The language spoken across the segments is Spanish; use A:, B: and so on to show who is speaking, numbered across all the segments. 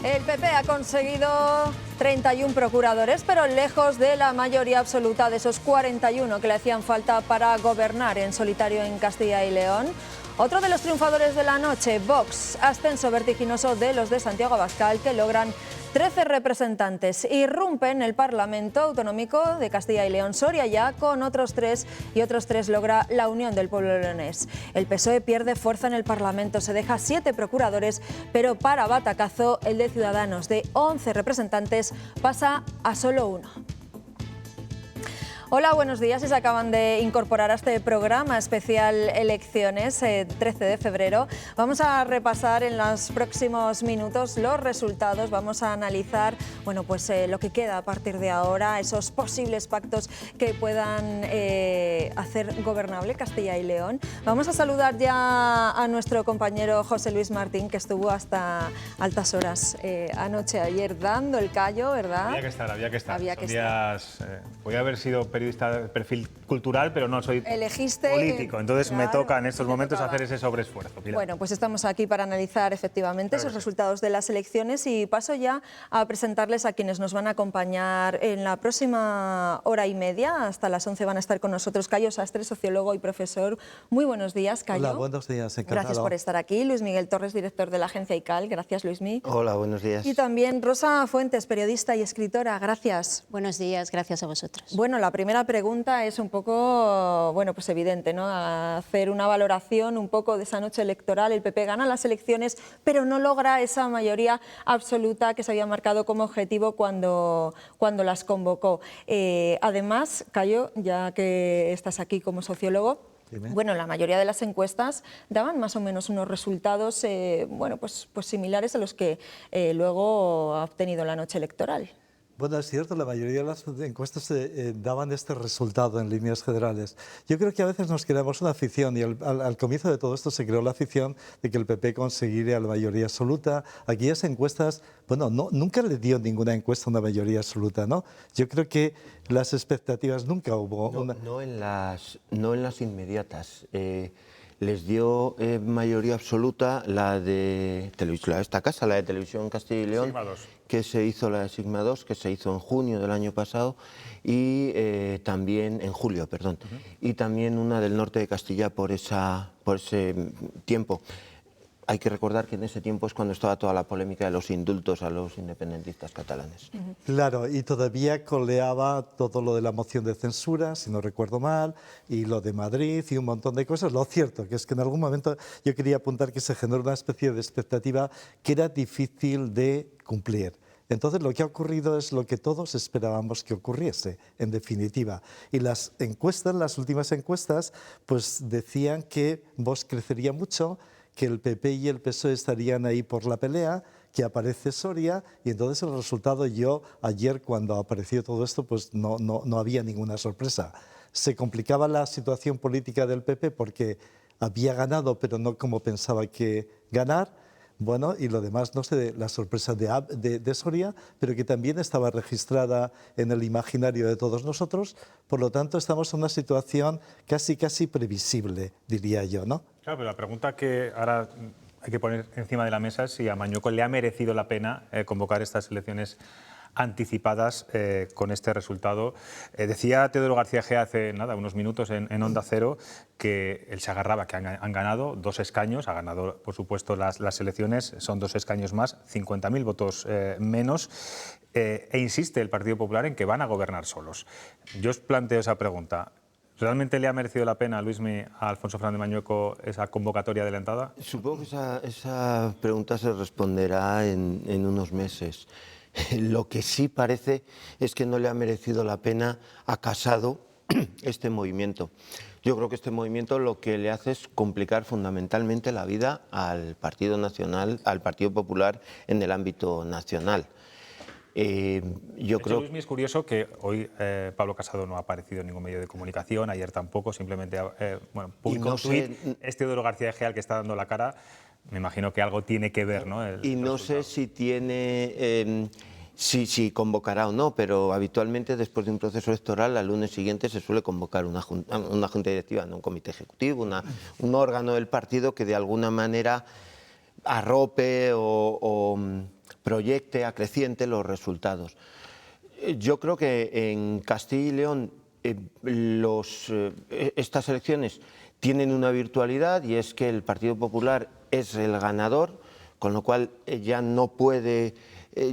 A: El PP ha conseguido 31 procuradores, pero lejos de la mayoría absoluta de esos 41 que le hacían falta para gobernar en solitario en Castilla y León. Otro de los triunfadores de la noche, Vox, ascenso vertiginoso de los de Santiago Abascal, que logran 13 representantes. Irrumpen el Parlamento Autonómico de Castilla y León. Soria ya con otros 3 y otros 3 logra la Unión del Pueblo Leonés. El PSOE pierde fuerza en el Parlamento, se deja 7 procuradores, pero para batacazo el de Ciudadanos de 11 representantes pasa a solo 1. Hola, buenos días. Si se acaban de incorporar a este programa especial Elecciones, 13 de febrero, vamos a repasar en los próximos minutos los resultados. Vamos a analizar lo que queda a partir de ahora, esos posibles pactos que puedan hacer gobernable Castilla y León. Vamos a saludar ya a nuestro compañero José Luis Martín, que estuvo hasta altas horas ayer dando el callo, ¿verdad?
B: Había que estar. Podía haber sido periodista de perfil cultural, pero no soy político. Entonces claro, me toca en estos momentos hacer ese sobreesfuerzo. Pilar.
A: Bueno, pues estamos aquí para analizar efectivamente esos resultados de las elecciones y paso ya a presentarles a quienes nos van a acompañar en la próxima hora y media. Hasta las 11 van a estar con nosotros Cayo Sastre, sociólogo y profesor. Muy buenos días, Cayo.
C: Hola, buenos días. Encantado.
A: Gracias por estar aquí. Luis Miguel Torres, director de la agencia ICAL. Gracias, Luismi.
D: Hola, buenos días.
A: Y también Rosa Fuentes, periodista y escritora. Gracias.
E: Buenos días, gracias a vosotros.
A: Bueno, la primera pregunta es un poco, pues evidente, ¿no? Hacer una valoración un poco de esa noche electoral. El PP gana las elecciones, pero no logra esa mayoría absoluta que se había marcado como objetivo cuando las convocó. Además, Cayo, ya que estás aquí como sociólogo, bueno, la mayoría de las encuestas daban más o menos unos resultados pues similares a los que luego ha obtenido la noche electoral.
C: Bueno, es cierto, la mayoría de las encuestas daban este resultado en líneas generales. Yo creo que a veces nos creamos una afición y al comienzo de todo esto se creó la afición de que el PP conseguiría la mayoría absoluta. Aquellas encuestas, nunca le dio ninguna encuesta una mayoría absoluta, ¿no? Yo creo que las expectativas nunca hubo.
D: No en las inmediatas. Les dio mayoría absoluta la de esta casa, la de Televisión Castilla y León, que se hizo la de Sigma 2, que se hizo en junio del año pasado y también en julio, perdón, y también una del norte de Castilla por ese tiempo. Hay que recordar que en ese tiempo es cuando estaba toda la polémica de los indultos a los independentistas catalanes.
C: Claro, y todavía coleaba todo lo de la moción de censura, si no recuerdo mal, y lo de Madrid y un montón de cosas. Lo cierto que es que en algún momento yo quería apuntar que se generó una especie de expectativa que era difícil de cumplir. Entonces lo que ha ocurrido es lo que todos esperábamos que ocurriese, en definitiva. Y las encuestas, las últimas encuestas, pues decían que Vox crecería mucho, que el PP y el PSOE estarían ahí por la pelea, que aparece Soria y entonces el resultado ayer cuando apareció todo esto pues no había ninguna sorpresa. Se complicaba la situación política del PP porque había ganado pero no como pensaba que ganar. Bueno, y lo demás, no sé, la sorpresa de Soria, pero que también estaba registrada en el imaginario de todos nosotros. Por lo tanto, estamos en una situación casi previsible, diría yo, ¿no?
B: Claro, pero la pregunta que ahora hay que poner encima de la mesa es si a Mañueco le ha merecido la pena convocar estas elecciones anticipadas con este resultado. Decía Teodoro García Egea hace unos minutos en Onda Cero que él se agarraba, que han ganado 2 escaños, ha ganado por supuesto las elecciones, son 2 escaños más, 50.000 votos menos, e insiste el Partido Popular en que van a gobernar solos. Yo os planteo esa pregunta. ¿Realmente le ha merecido la pena, Luismi, a Alfonso Fernández Mañueco esa convocatoria adelantada?
D: Supongo que esa pregunta se responderá en unos meses. Lo que sí parece es que no le ha merecido la pena a Casado este movimiento. Yo creo que este movimiento lo que le hace es complicar fundamentalmente la vida al Partido Nacional, al Partido Popular en el ámbito nacional.
B: Luismi, es curioso que hoy Pablo Casado no ha aparecido en ningún medio de comunicación, ayer tampoco, simplemente publicó un tuit. Es Teodoro García Egea el que está dando la cara. Me imagino que algo tiene que ver, ¿no?
D: Y no sé si tiene, si convocará o no, pero habitualmente después de un proceso electoral, al lunes siguiente se suele convocar una junta directiva, no un comité ejecutivo, un órgano del partido que de alguna manera arrope o proyecte, acreciente los resultados. Yo creo que en Castilla y León estas elecciones tienen una virtualidad, y es que el Partido Popular es el ganador, con lo cual ya no puede,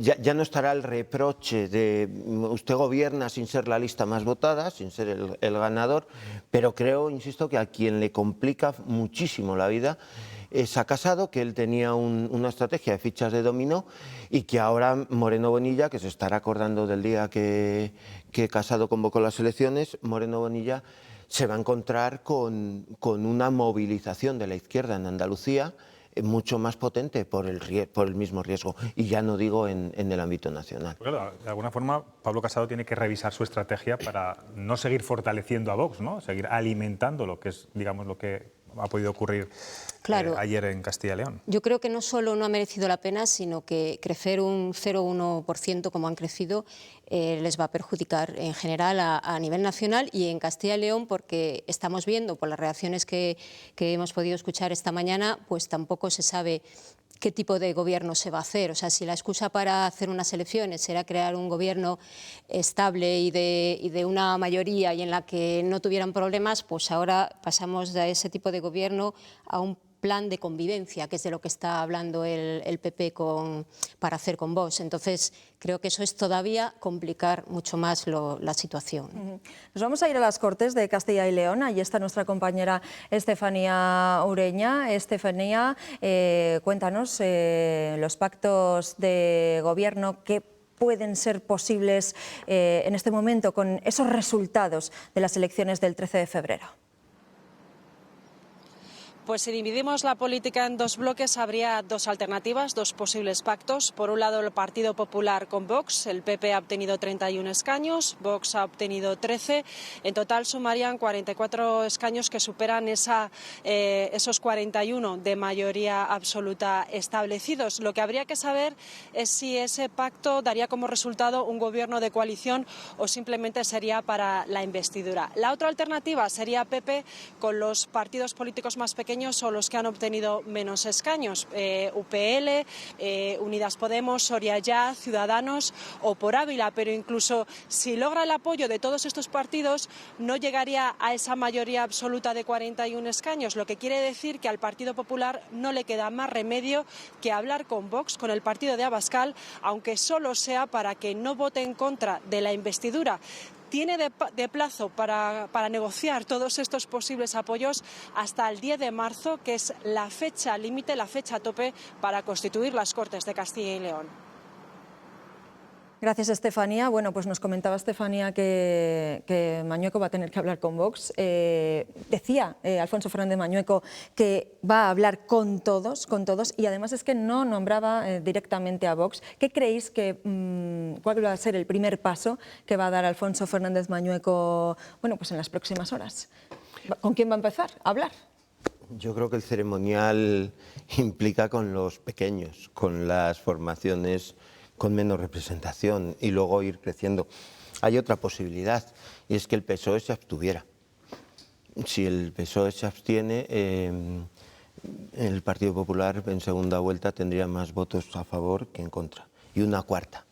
D: ya no estará el reproche de usted gobierna sin ser la lista más votada, sin ser el ganador, pero creo, insisto, que a quien le complica muchísimo la vida es a Casado, que él tenía una estrategia de fichas de dominó, y que ahora Moreno Bonilla, que se estará acordando del día que Casado convocó las elecciones, Moreno Bonilla se va a encontrar con una movilización de la izquierda en Andalucía mucho más potente por el mismo riesgo, y ya no digo en el ámbito nacional.
B: Claro, de alguna forma Pablo Casado tiene que revisar su estrategia para no seguir fortaleciendo a Vox, ¿no? Seguir alimentando lo que es, digamos, lo que ha podido ocurrir ayer en Castilla y León.
E: Yo creo que no solo no ha merecido la pena, sino que crecer un 0,1% como han crecido les va a perjudicar en general a nivel nacional y en Castilla y León, porque estamos viendo por las reacciones que hemos podido escuchar esta mañana, pues tampoco se sabe qué tipo de gobierno se va a hacer. O sea, si la excusa para hacer unas elecciones era crear un gobierno estable y de una mayoría y en la que no tuvieran problemas, pues ahora pasamos de ese tipo de gobierno a un plan de convivencia, que es de lo que está hablando el PP para hacer con Vox. Entonces, creo que eso es todavía complicar mucho más la situación.
A: Nos vamos a ir a las Cortes de Castilla y León. Allí está nuestra compañera Estefanía Ureña. Estefanía, cuéntanos los pactos de gobierno que pueden ser posibles en este momento con esos resultados de las elecciones del 13 de febrero.
F: Pues si dividimos la política en dos bloques, habría dos alternativas, dos posibles pactos. Por un lado, el Partido Popular con Vox. El PP ha obtenido 31 escaños, Vox ha obtenido 13. En total sumarían 44 escaños que superan esos 41 de mayoría absoluta establecidos. Lo que habría que saber es si ese pacto daría como resultado un gobierno de coalición o simplemente sería para la investidura. La otra alternativa sería PP con los partidos políticos más pequeños o los que han obtenido menos escaños, UPL, Unidas Podemos, Soria Ya, Ciudadanos o por Ávila, pero incluso si logra el apoyo de todos estos partidos no llegaría a esa mayoría absoluta de 41 escaños, lo que quiere decir que al Partido Popular no le queda más remedio que hablar con Vox, con el partido de Abascal, aunque solo sea para que no vote en contra de la investidura. Tiene de plazo para negociar todos estos posibles apoyos hasta el 10 de marzo, que es la fecha límite, la fecha tope para constituir las Cortes de Castilla y León.
A: Gracias, Estefanía. Bueno, pues nos comentaba Estefanía que Mañueco va a tener que hablar con Vox. Decía Alfonso Fernández Mañueco que va a hablar con todos, y además es que no nombraba directamente a Vox. ¿Qué creéis cuál va a ser el primer paso que va a dar Alfonso Fernández Mañueco, bueno, pues en las próximas horas? ¿Con quién va a empezar a hablar?
D: Yo creo que el ceremonial implica con los pequeños, con las formaciones con menos representación, y luego ir creciendo. Hay otra posibilidad, y es que el PSOE se abstuviera. Si el PSOE se abstiene, el Partido Popular en segunda vuelta tendría más votos a favor que en contra. Y una cuarta,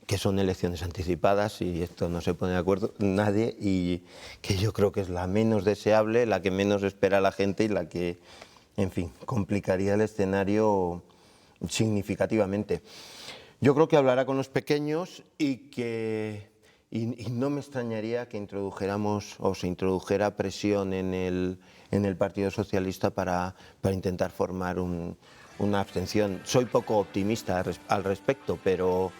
D: que son elecciones anticipadas, y esto no se pone de acuerdo nadie, y que yo creo que es la menos deseable, la que menos espera la gente y la que, en fin, complicaría el escenario significativamente. Yo creo que hablará con los pequeños y no me extrañaría que introdujéramos o se introdujera presión en el Partido Socialista para intentar formar una abstención. Soy poco optimista al respecto, pero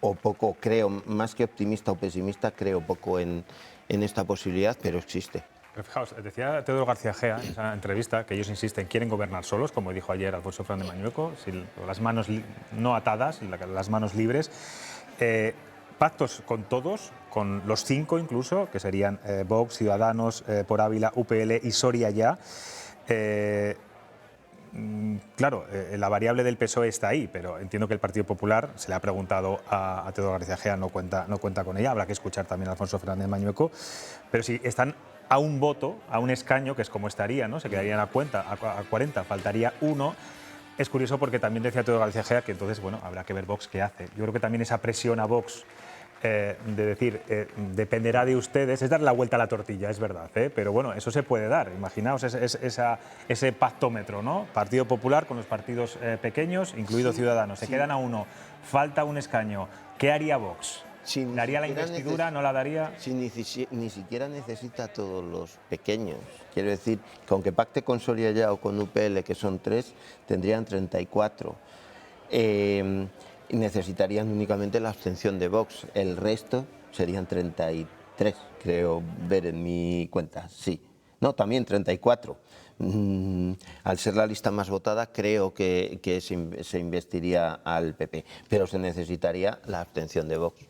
D: o poco creo, más que optimista o pesimista, creo poco en esta posibilidad, pero existe.
B: Pero fijaos, decía Teodoro García Gea en esa entrevista que ellos insisten, quieren gobernar solos, como dijo ayer Alfonso Fernández Mañueco, sin las manos no atadas, las manos libres. Pactos con todos, con los 5 incluso, que serían Vox, Ciudadanos, por Ávila, UPL y Soria Ya. Claro, la variable del PSOE está ahí, pero entiendo que el Partido Popular, se le ha preguntado a Teodoro García Gea, no cuenta con ella, habrá que escuchar también a Alfonso Fernández Mañueco, pero si están a un voto, a un escaño, que es como estaría, ¿no? Se quedarían a 40, faltaría uno. es curioso porque también decía Teodoro García Egea que entonces, bueno, habrá que ver Vox qué hace. Yo creo que también esa presión a Vox de decir, dependerá de ustedes, es dar la vuelta a la tortilla, es verdad, pero bueno, eso se puede dar. Imaginaos ese pactómetro, ¿no? Partido Popular con los partidos pequeños, incluido Ciudadanos. Se quedan a uno, falta un escaño. ¿Qué haría Vox? ¿Daría la investidura? ¿No la daría?
D: Si ni siquiera necesita a todos los pequeños. Quiero decir, que aunque pacte con Soria ya o con UPL, que son 3, tendrían 34. Y necesitarían únicamente la abstención de Vox. El resto serían 33, creo ver en mi cuenta. Sí. No, también 34. Al ser la lista más votada, creo que se investiría al PP. Pero se necesitaría la abstención de Vox.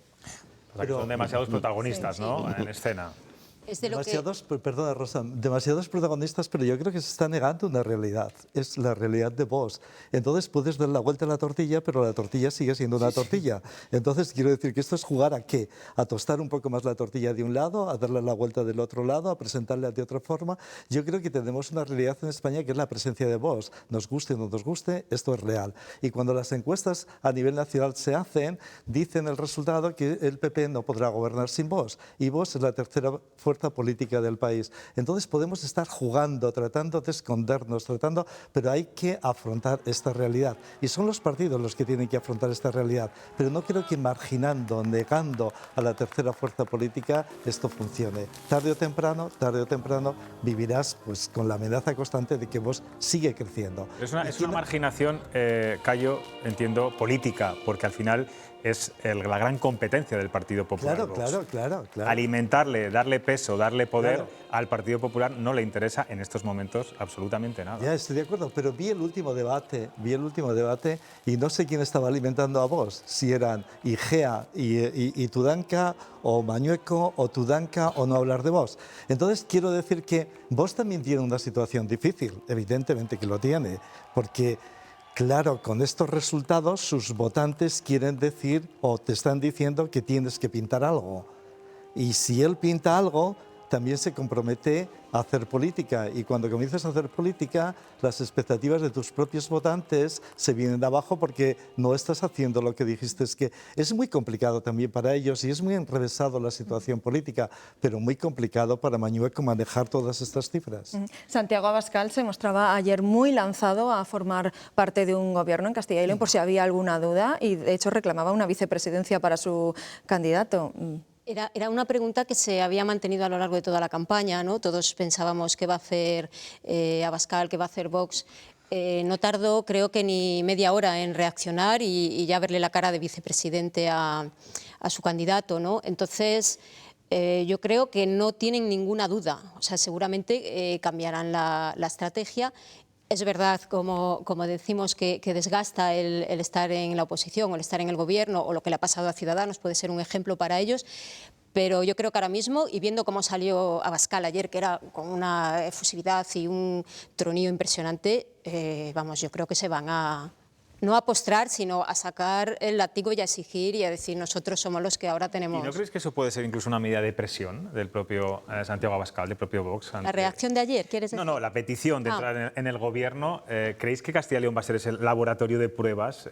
B: O sea, que son demasiados protagonistas, ¿no? En escena.
E: Es de lo
C: Perdona, Rosa, demasiados protagonistas, pero yo creo que se está negando una realidad. Es la realidad de Vox. Entonces puedes dar la vuelta a la tortilla, pero la tortilla sigue siendo una tortilla. Entonces quiero decir que esto es jugar ¿a qué? A tostar un poco más la tortilla de un lado, a darle la vuelta del otro lado, a presentarla de otra forma. Yo creo que tenemos una realidad en España que es la presencia de Vox. Nos guste o no nos guste, esto es real. Y cuando las encuestas a nivel nacional se hacen, dicen el resultado que el PP no podrá gobernar sin Vox. Y Vox es la tercera fuerza política del país. Entonces podemos estar jugando, tratando de escondernos, pero hay que afrontar esta realidad. Y son los partidos los que tienen que afrontar esta realidad. Pero no creo que marginando, negando a la tercera fuerza política, esto funcione. Tarde o temprano vivirás pues, con la amenaza constante de que Vox sigue creciendo.
B: Es una marginación, Cayo, entiendo, política, porque al final es la gran competencia del Partido Popular.
C: Claro.
B: Alimentarle, darle peso, darle poder al Partido Popular no le interesa en estos momentos absolutamente nada.
C: Ya, estoy de acuerdo, pero vi el último debate y no sé quién estaba alimentando a Vox, si eran Igea y Tudanca, o Mañueco, o Tudanca, o no hablar de Vox. Entonces quiero decir que Vox también tiene una situación difícil, evidentemente que lo tiene, porque claro, con estos resultados sus votantes quieren decir o te están diciendo que tienes que pintar algo. Y si él pinta algo, también se compromete a hacer política. Y cuando comienzas a hacer política, las expectativas de tus propios votantes se vienen de abajo porque no estás haciendo lo que dijiste. Es que es muy complicado también para ellos y es muy enrevesado la situación política, pero muy complicado para Mañueco manejar todas estas cifras.
A: Santiago Abascal se mostraba ayer muy lanzado a formar parte de un gobierno en Castilla y León, por si había alguna duda, y de hecho reclamaba una vicepresidencia para su candidato.
E: Era una pregunta que se había mantenido a lo largo de toda la campaña, ¿no? Todos pensábamos qué va a hacer Abascal, qué va a hacer Vox. No tardó, creo que ni media hora en reaccionar y ya verle la cara de vicepresidente a su candidato, ¿no? Entonces, yo creo que no tienen ninguna duda. O sea, seguramente cambiarán la estrategia. Es verdad, como decimos, que desgasta el estar en la oposición o el estar en el gobierno, o lo que le ha pasado a Ciudadanos puede ser un ejemplo para ellos, pero yo creo que ahora mismo, y viendo cómo salió Abascal ayer, que era con una efusividad y un tronío impresionante, vamos, yo creo que se van a... no a postrar, sino a sacar el látigo y a exigir y a decir nosotros somos los que ahora tenemos...
B: ¿Y no crees que eso puede ser incluso una medida de presión del propio Santiago Abascal, del propio Vox?
E: ¿La reacción de ayer, quieres decir?
B: No, la petición de entrar en el gobierno. ¿Creéis que Castilla y León va a ser ese laboratorio de pruebas,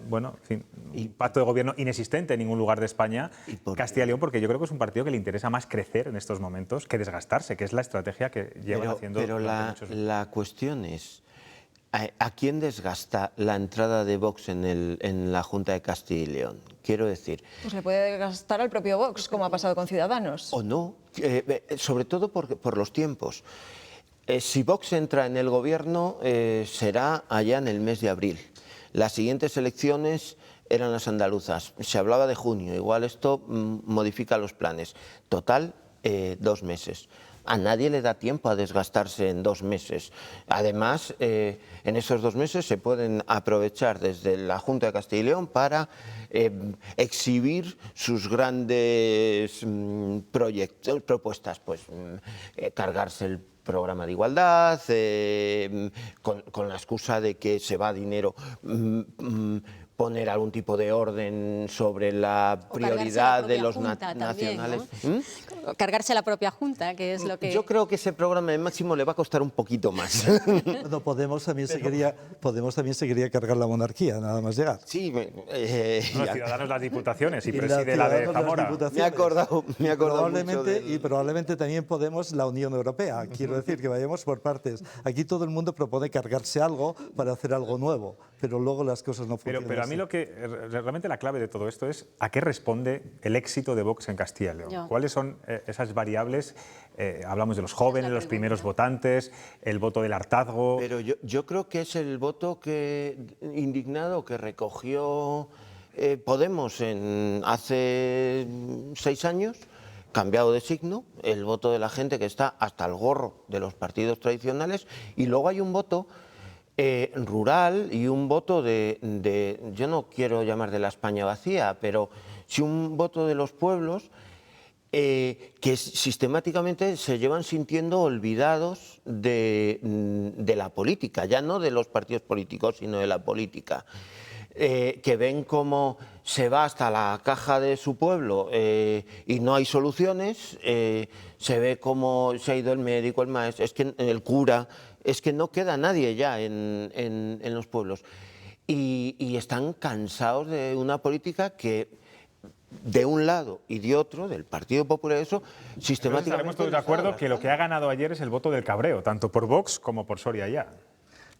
B: un pacto de gobierno inexistente en ningún lugar de España? Castilla y León, porque yo creo que es un partido que le interesa más crecer en estos momentos que desgastarse, que es la estrategia que llevan haciendo durante muchos años.
D: La cuestión es... ¿A quién desgasta la entrada de Vox en la Junta de Castilla y León? Quiero decir...
A: Pues le puede desgastar al propio Vox, como ha pasado con Ciudadanos.
D: O no, sobre todo por los tiempos. Si Vox entra en el gobierno, será allá en el mes de abril. Las siguientes elecciones eran las andaluzas. Se hablaba de junio, igual esto modifica los planes. Total, 2 meses. A nadie le da tiempo a desgastarse en 2 meses. Además, en esos 2 meses se pueden aprovechar desde la Junta de Castilla y León para exhibir sus grandes propuestas, pues cargarse el programa de igualdad, con la excusa de que se va dinero, poner algún tipo de orden sobre la prioridad de los nacionales.
E: También, ¿no? Cargarse a la propia Junta, que es lo que...
D: Yo creo que ese programa de Máximo le va a costar un poquito más.
C: Bueno, Podemos también se quería cargar la monarquía, nada más llegar.
D: Sí,
B: Los ciudadanos, las diputaciones y
C: Y
B: preside la de
C: Ciudadanos, las
B: Zamora.
C: diputaciones.
D: me he acordado
C: Probablemente,
D: mucho del...
C: y probablemente también Podemos la Unión Europea. Quiero decir que vayamos por partes. Aquí todo el mundo propone cargarse algo para hacer algo nuevo, pero luego las cosas no funcionan.
B: Pero a mí
C: así.
B: lo que realmente la clave de todo esto es a qué responde el éxito de Vox en Castilla y León.
E: Ya.
B: ¿Cuáles son esas variables? Hablamos de los jóvenes, los primeros votantes, el voto del hartazgo.
D: Pero yo creo que es el voto indignado que recogió Podemos hace 6 años, cambiado de signo, el voto de la gente que está hasta el gorro de los partidos tradicionales, y luego hay un voto rural y un voto yo no quiero llamar de la España vacía, pero sí un voto de los pueblos que sistemáticamente se llevan sintiendo olvidados de la política, ya no de los partidos políticos, sino de la política. Que ven cómo se va hasta la caja de su pueblo y no hay soluciones, se ve cómo se ha ido el médico, el maestro, es que el cura, es que no queda nadie ya en los pueblos. Y están cansados de una política que, de un lado y de otro, del Partido Popular, eso, sistemáticamente...
B: Estaremos todos de acuerdo que lo que ha ganado ayer es el voto del cabreo, tanto por Vox como por Soria ya.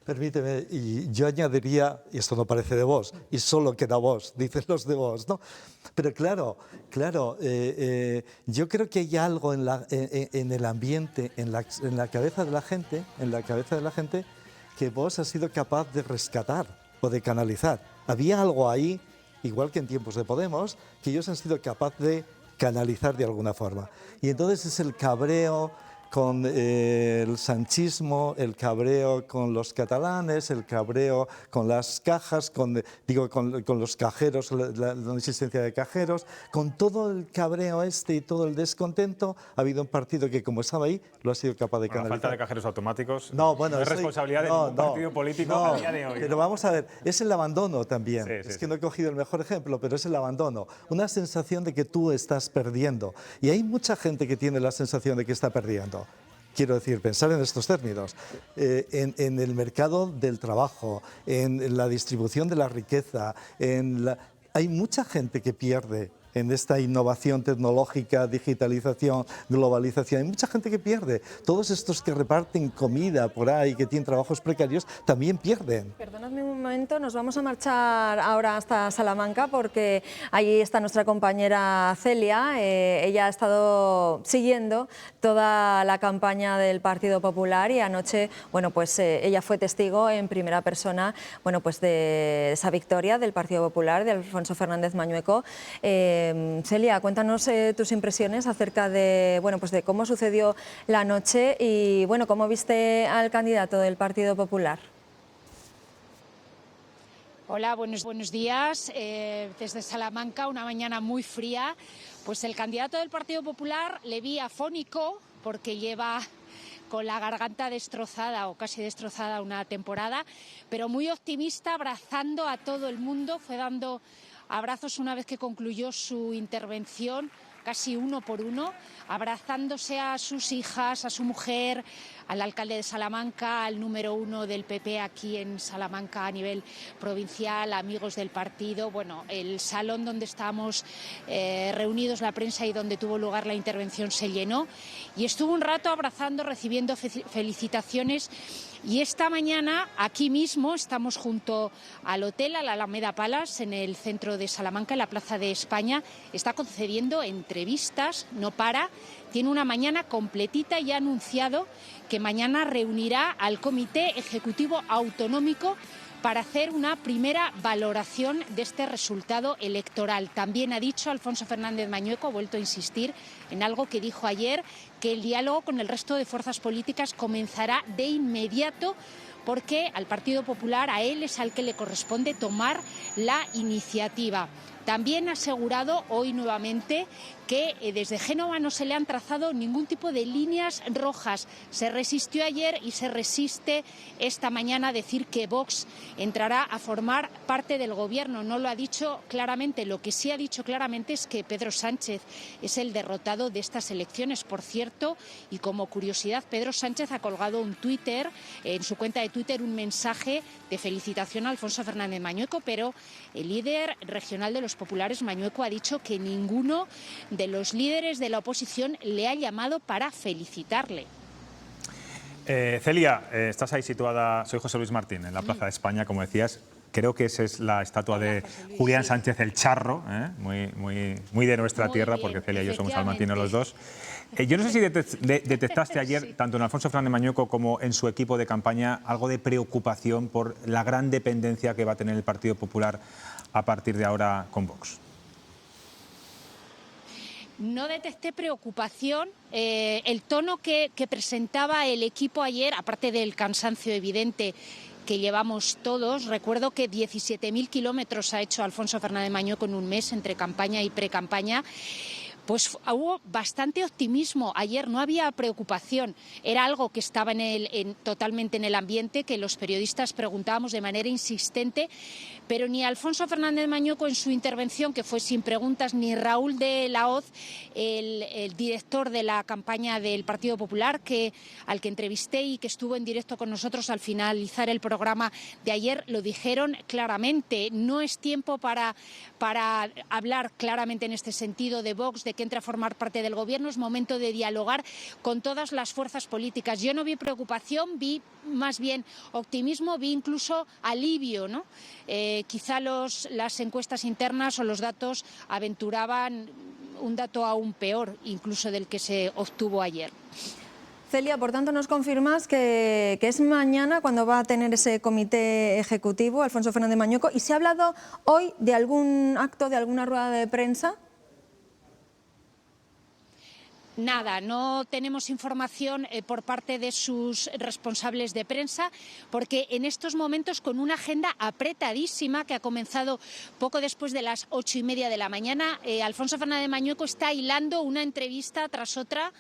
C: Permíteme, y yo añadiría, y esto no parece de Vox, y solo queda Vox, dicen los de Vox, ¿no? Pero claro, yo creo que hay algo en el ambiente, en la cabeza de la gente, que Vox ha sido capaz de rescatar o de canalizar. Había algo ahí, igual que en tiempos de Podemos, que ellos han sido capaces de canalizar de alguna forma. Y entonces es el cabreo con el sanchismo, el cabreo con los catalanes, el cabreo con las cajas, con los cajeros, la no existencia de cajeros, con todo el cabreo y todo el descontento, ha habido un partido que, como estaba ahí, lo ha sido capaz de canalizar.
B: La falta de cajeros automáticos
C: no
B: es responsabilidad de ningún partido político a día de hoy.
C: Pero vamos a ver, es el abandono también.
B: Sí,
C: es que no he cogido el mejor ejemplo, pero es el abandono. Una sensación de que tú estás perdiendo. Y hay mucha gente que tiene la sensación de que está perdiendo. Quiero decir, pensar en estos términos, en el mercado del trabajo, en la distribución de la riqueza, hay mucha gente que pierde en esta innovación tecnológica, digitalización, globalización. Hay mucha gente que pierde. Todos estos que reparten comida por ahí, que tienen trabajos precarios, también pierden.
A: Perdonadme un momento, nos vamos a marchar ahora hasta Salamanca porque allí está nuestra compañera Celia. Ella ha estado siguiendo toda la campaña del Partido Popular y anoche, bueno, pues ella fue testigo en primera persona, bueno, pues de esa victoria del Partido Popular, de Alfonso Fernández Mañueco. Celia, cuéntanos tus impresiones acerca de, bueno, pues de cómo sucedió la noche y bueno, cómo viste al candidato del Partido Popular.
G: Hola, buenos días. Desde Salamanca, una mañana muy fría. Pues el candidato del Partido Popular le vi afónico porque lleva con la garganta destrozada o casi destrozada una temporada, pero muy optimista, abrazando a todo el mundo, fue dando abrazos una vez que concluyó su intervención, casi uno por uno, abrazándose a sus hijas, a su mujer, al alcalde de Salamanca, al número 1 del PP aquí en Salamanca a nivel provincial, amigos del partido. Bueno, el salón donde estábamos reunidos la prensa y donde tuvo lugar la intervención se llenó y estuvo un rato abrazando, recibiendo felicitaciones. Y esta mañana, aquí mismo, estamos junto al hotel, a la Alameda Palace, en el centro de Salamanca, en la Plaza de España. Está concediendo entrevistas, no para. Tiene una mañana completita y ha anunciado que mañana reunirá al Comité Ejecutivo Autonómico para hacer una primera valoración de este resultado electoral. También ha dicho Alfonso Fernández Mañueco, ha vuelto a insistir en algo que dijo ayer, que el diálogo con el resto de fuerzas políticas comenzará de inmediato, porque al Partido Popular, a él es al que le corresponde tomar la iniciativa. También ha asegurado hoy nuevamente que desde Génova no se le han trazado ningún tipo de líneas rojas. Se resistió ayer y se resiste esta mañana a decir que Vox entrará a formar parte del gobierno. No lo ha dicho claramente. Lo que sí ha dicho claramente es que Pedro Sánchez es el derrotado de estas elecciones. Por cierto, y como curiosidad, Pedro Sánchez ha colgado un Twitter, en su cuenta de Twitter, un mensaje de felicitación a Alfonso Fernández Mañueco, pero el líder regional de los populares, Mañueco, ha dicho que ninguno de los líderes de la oposición le ha llamado para felicitarle.
B: Celia, estás ahí situada, soy José Luis Martín, en la Plaza de España, como decías. Creo que esa es la estatua de Julián Sánchez el Charro, muy de nuestra tierra, porque Celia y yo somos salmantinos los dos. Yo no sé si detectaste ayer, tanto en Alfonso Fernández Mañueco como en su equipo de campaña, algo de preocupación por la gran dependencia que va a tener el Partido Popular a partir de ahora con Vox.
G: No detecté preocupación. El tono que presentaba el equipo ayer, aparte del cansancio evidente que llevamos todos, recuerdo que 17.000 kilómetros ha hecho Alfonso Fernández Mañueco en un mes entre campaña y precampaña. Pues hubo bastante optimismo. Ayer no había preocupación. Era algo que estaba totalmente en el ambiente, que los periodistas preguntábamos de manera insistente, pero ni Alfonso Fernández Mañueco en su intervención, que fue sin preguntas, ni Raúl de la Hoz, el director de la campaña del Partido Popular, al que entrevisté y que estuvo en directo con nosotros al finalizar el programa de ayer, lo dijeron claramente. No es tiempo para hablar claramente en este sentido de Vox, de que entre a formar parte del gobierno. Es momento de dialogar con todas las fuerzas políticas. Yo no vi preocupación, vi más bien optimismo, vi incluso alivio, ¿no? Quizá las encuestas internas o los datos aventuraban un dato aún peor, incluso del que se obtuvo ayer.
A: Celia, por tanto, nos confirmas que es mañana cuando va a tener ese comité ejecutivo, Alfonso Fernández Mañueco, y se ha hablado hoy de algún acto, de alguna rueda de prensa.
G: Nada, no tenemos información por parte de sus responsables de prensa, porque en estos momentos, con una agenda apretadísima que ha comenzado poco después de las 8:30 de la mañana, Alfonso Fernández Mañueco está hilando una entrevista tras otra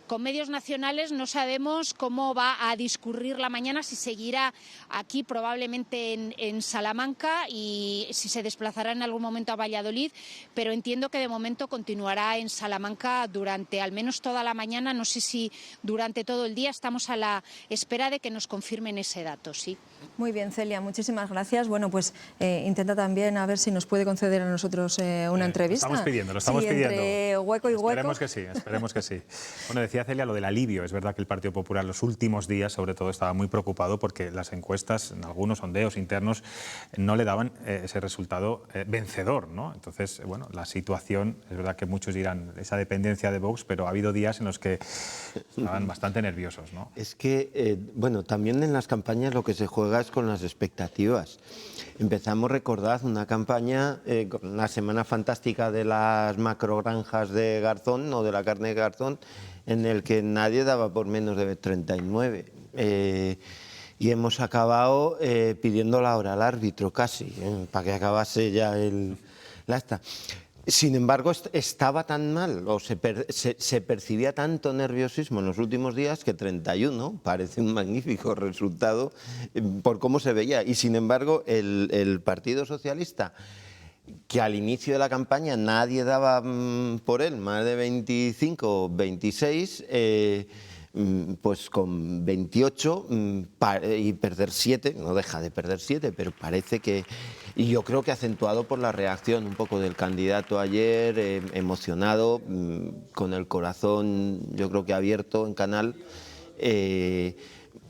G: con medios nacionales. No sabemos cómo va a discurrir la mañana, si seguirá aquí probablemente en Salamanca y si se desplazará en algún momento a Valladolid, pero entiendo que de momento continuará en Salamanca durante al menos toda la mañana. No sé si durante todo el día. Estamos a la espera de que nos confirmen ese dato, sí.
A: Muy bien, Celia, muchísimas gracias. Bueno, pues intenta también a ver si nos puede conceder a nosotros una entrevista.
B: Lo estamos pidiendo.
A: Entre hueco y hueco.
B: Esperemos que sí. Bueno, decía Celia lo del alivio. Es verdad que el Partido Popular los últimos días, sobre todo, estaba muy preocupado porque las encuestas, en algunos sondeos internos, no le daban ese resultado vencedor, ¿no? Entonces, bueno, la situación, es verdad que muchos dirán esa dependencia de Vox, pero ha habido días en los que estaban bastante nerviosos, ¿no?
D: Es que, bueno, también en las campañas lo que se juega es con las expectativas. Empezamos, recordad, una campaña con la semana fantástica de las macrogranjas de Garzón o de la carne de Garzón, en el que nadie daba por menos de 39. Y hemos acabado pidiendo la hora al árbitro casi, para que acabase ya la esta. Sin embargo, estaba tan mal, o se percibía tanto nerviosismo en los últimos días, que 31 parece un magnífico resultado por cómo se veía. Y sin embargo, el Partido Socialista, que al inicio de la campaña nadie daba por él más de 25 o 26, pues con 28 y perder 7, no deja de perder 7, pero parece que... Y yo creo que acentuado por la reacción un poco del candidato ayer, emocionado, con el corazón yo creo que abierto en canal,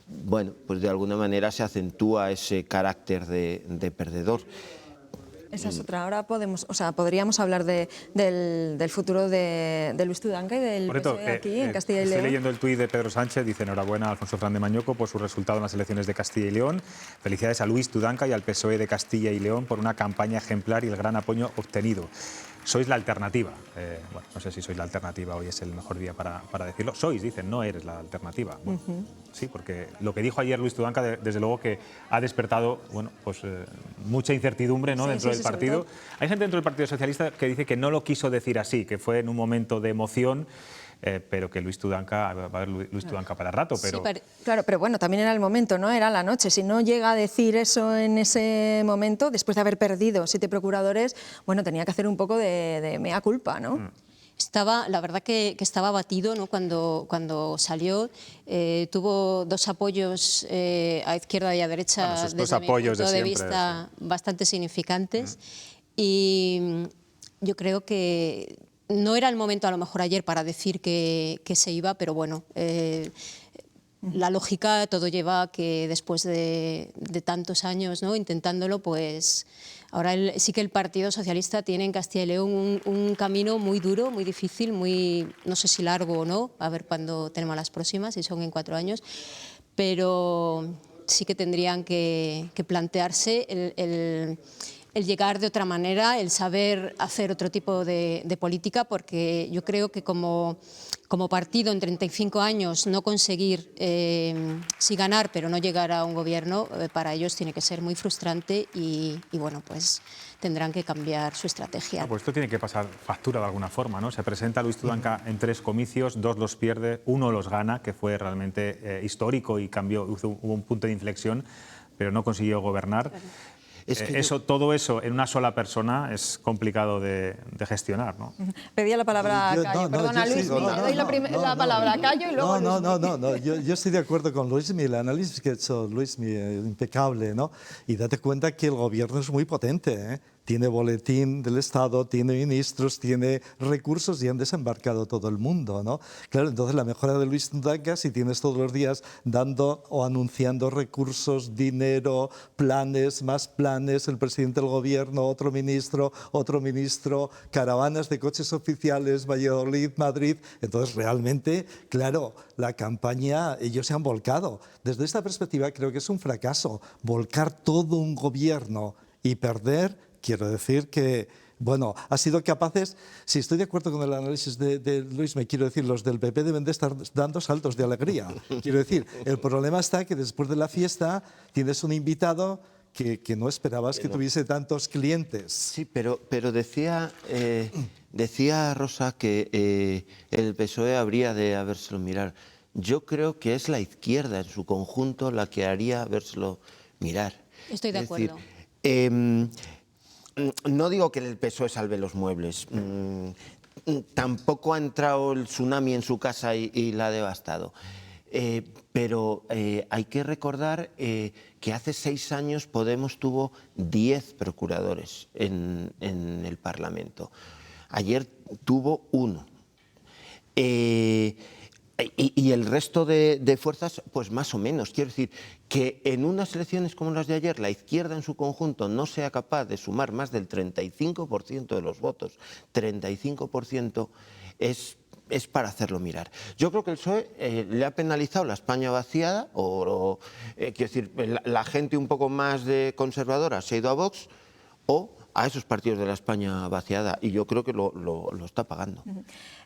D: bueno, pues de alguna manera se acentúa ese carácter de perdedor.
A: Esa es otra. Ahora podríamos hablar del futuro de Luis Tudanca y del PSOE aquí en Castilla y León.
B: Estoy leyendo el tuit de Pedro Sánchez, dice: enhorabuena a Alfonso Fernández Mañueco por su resultado en las elecciones de Castilla y León. Felicidades a Luis Tudanca y al PSOE de Castilla y León por una campaña ejemplar y el gran apoyo obtenido. sois la alternativa. Bueno, no sé si sois la alternativa, hoy es el mejor día para decirlo. Sois, dicen, no eres la alternativa. Bueno, sí, porque lo que dijo ayer Luis Tudanca, desde luego que ha despertado, bueno, pues mucha incertidumbre, ¿no? Dentro del partido. Hay gente dentro del Partido Socialista que dice que no lo quiso decir así, que fue en un momento de emoción. Pero que Luis Tudanca, va a haber Luis Tudanca para rato. Pero...
A: Sí, claro, pero bueno, también era el momento, ¿no? Era la noche. Si no llega a decir eso en ese momento, después de haber perdido 7 procuradores, bueno, tenía que hacer un poco de mea culpa, ¿no?
E: La verdad que estaba abatido, ¿no? Cuando salió, tuvo 2 apoyos a izquierda y a derecha,
B: bueno,
E: desde mi punto de vista, bastante significantes. Y yo creo que no era el momento, a lo mejor ayer, para decir que se iba, pero bueno, la lógica todo lleva a que después de tantos años, ¿no? Intentándolo, pues ahora sí que el Partido Socialista tiene en Castilla y León un camino muy duro, muy difícil, no sé si largo o no, a ver cuándo tenemos las próximas, si son en 4 años, pero sí que tendrían que plantearse el llegar de otra manera, el saber hacer otro tipo de política, porque yo creo que como partido en 35 años no conseguir, sí ganar, pero no llegar a un gobierno, para ellos tiene que ser muy frustrante y bueno, pues tendrán que cambiar su estrategia.
B: Pues esto tiene que pasar factura de alguna forma, ¿no? Se presenta Luis Tudanca en 3 comicios, 2 los pierde, 1 los gana, que fue realmente histórico y hubo un punto de inflexión, pero no consiguió gobernar. Claro. Todo eso en una sola persona es complicado de gestionar, ¿no?
A: Pedía la palabra a Cayo. Perdona, Luis, le doy la palabra a Cayo y luego...
C: No, yo estoy de acuerdo con Luismi, el análisis que ha hecho Luismi es impecable, ¿no? Y date cuenta que el gobierno es muy potente, ¿eh? Tiene boletín del Estado, tiene ministros, tiene recursos y han desembarcado todo el mundo, ¿no? Claro, entonces la mejora de Luis Tudanca, si tienes todos los días dando o anunciando recursos, dinero, planes, más planes, el presidente del gobierno, otro ministro, caravanas de coches oficiales, Valladolid, Madrid, entonces realmente, claro, la campaña, ellos se han volcado. Desde esta perspectiva creo que es un fracaso, volcar todo un gobierno y perder. Quiero decir que, bueno, ha sido capaces, si estoy de acuerdo con el análisis de Luis, me quiero decir, los del PP deben de estar dando saltos de alegría. Quiero decir, el problema está que después de la fiesta tienes un invitado que no esperabas que tuviese tantos clientes.
D: Sí, pero decía Rosa que el PSOE habría de habérselo mirar. Yo creo que es la izquierda en su conjunto la que haría habérselo mirar.
E: Estoy de acuerdo.
D: No digo que el PSOE salve los muebles, tampoco ha entrado el tsunami en su casa y la ha devastado, pero hay que recordar que hace 6 años Podemos tuvo 10 procuradores en el Parlamento, ayer tuvo 1. Y el resto de fuerzas, pues más o menos. Quiero decir, que en unas elecciones como las de ayer, la izquierda en su conjunto no sea capaz de sumar más del 35% de los votos, 35% es para hacerlo mirar. Yo creo que el PSOE le ha penalizado la España vaciada, quiero decir, la gente un poco más conservadora se ha ido a Vox, o a esos partidos de la España vaciada, y yo creo que lo está pagando.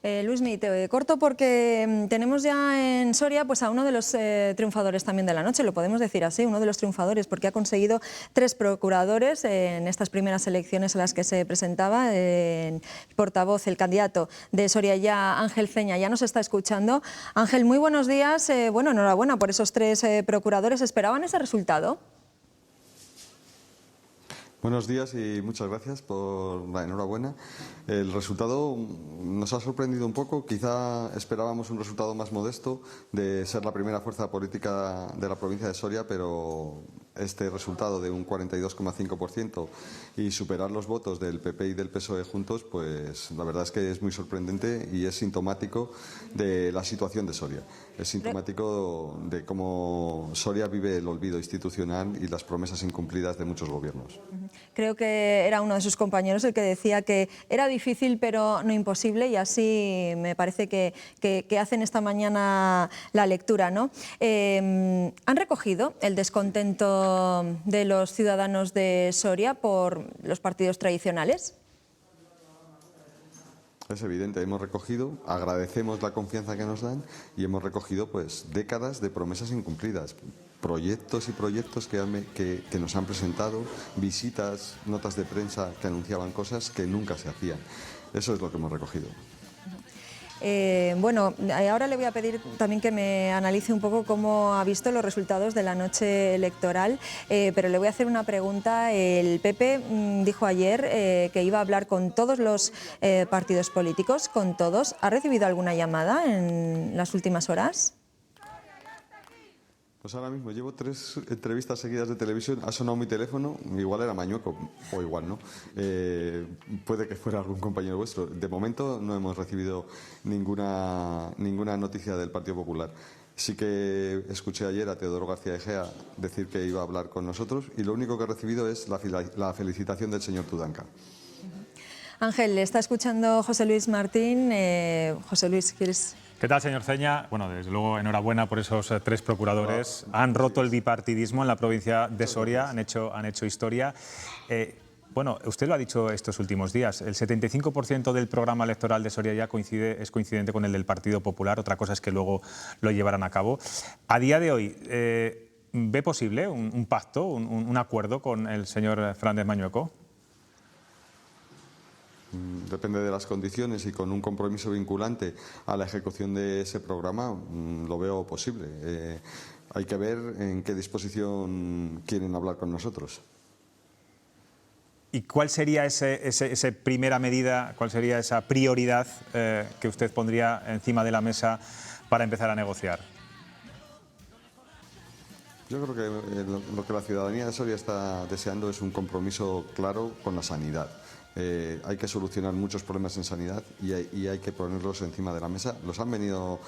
A: Luismi, te corto porque tenemos ya en Soria pues a uno de los triunfadores también de la noche, lo podemos decir así, uno de los triunfadores, porque ha conseguido 3 procuradores en estas primeras elecciones a las que se presentaba. El portavoz, el candidato de Soria ya, Ángel Ceña, ya nos está escuchando. Ángel, muy buenos días. Bueno, enhorabuena por esos 3 procuradores. ¿Esperaban ese resultado?
H: Buenos días y muchas gracias por la enhorabuena. El resultado nos ha sorprendido un poco, quizá esperábamos un resultado más modesto de ser la primera fuerza política de la provincia de Soria, pero este resultado de un 42,5% y superar los votos del PP y del PSOE juntos, pues la verdad es que es muy sorprendente y es sintomático de la situación de Soria. Es sintomático de cómo Soria vive el olvido institucional y las promesas incumplidas de muchos gobiernos.
A: Creo que era uno de sus compañeros el que decía que era difícil pero no imposible, y así me parece que hacen esta mañana la lectura, ¿no? ¿Han recogido el descontento de los ciudadanos de Soria por los partidos tradicionales?
H: Es evidente, hemos recogido, agradecemos la confianza que nos dan y hemos recogido pues décadas de promesas incumplidas, proyectos y proyectos que nos han presentado, visitas, notas de prensa que anunciaban cosas que nunca se hacían. Eso es lo que hemos recogido.
A: Bueno, ahora le voy a pedir también que me analice un poco cómo ha visto los resultados de la noche electoral, pero le voy a hacer una pregunta. El PP dijo ayer que iba a hablar con todos los partidos políticos, con todos. ¿Ha recibido alguna llamada en las últimas horas?
H: Pues ahora mismo llevo 3 entrevistas seguidas de televisión, ha sonado mi teléfono, igual era Mañueco, o igual no, puede que fuera algún compañero vuestro. De momento no hemos recibido ninguna noticia del Partido Popular. Sí que escuché ayer a Teodoro García Egea decir que iba a hablar con nosotros y lo único que he recibido es la felicitación del señor Tudanca.
A: Ángel, le está escuchando José Luis Martín. José Luis, ¿quieres...?
B: ¿Qué tal, señor Ceña? Bueno, desde luego, enhorabuena por esos 3 procuradores. Han roto el bipartidismo en la provincia de Soria, han hecho historia. Bueno, usted lo ha dicho estos últimos días, el 75% del programa electoral de Soria ya es coincidente con el del Partido Popular, otra cosa es que luego lo llevarán a cabo. A día de hoy, ¿ve posible un pacto, un acuerdo con el señor Fernández Mañueco?
H: Depende de las condiciones y con un compromiso vinculante a la ejecución de ese programa, lo veo posible. Hay que ver en qué disposición quieren hablar con nosotros.
B: ¿Y cuál sería esa primera medida, cuál sería esa prioridad que usted pondría encima de la mesa para empezar a negociar?
H: Yo creo que lo que la ciudadanía de Soria está deseando es un compromiso claro con la sanidad. Hay que solucionar muchos problemas en sanidad y hay que ponerlos encima de la mesa. Los han venido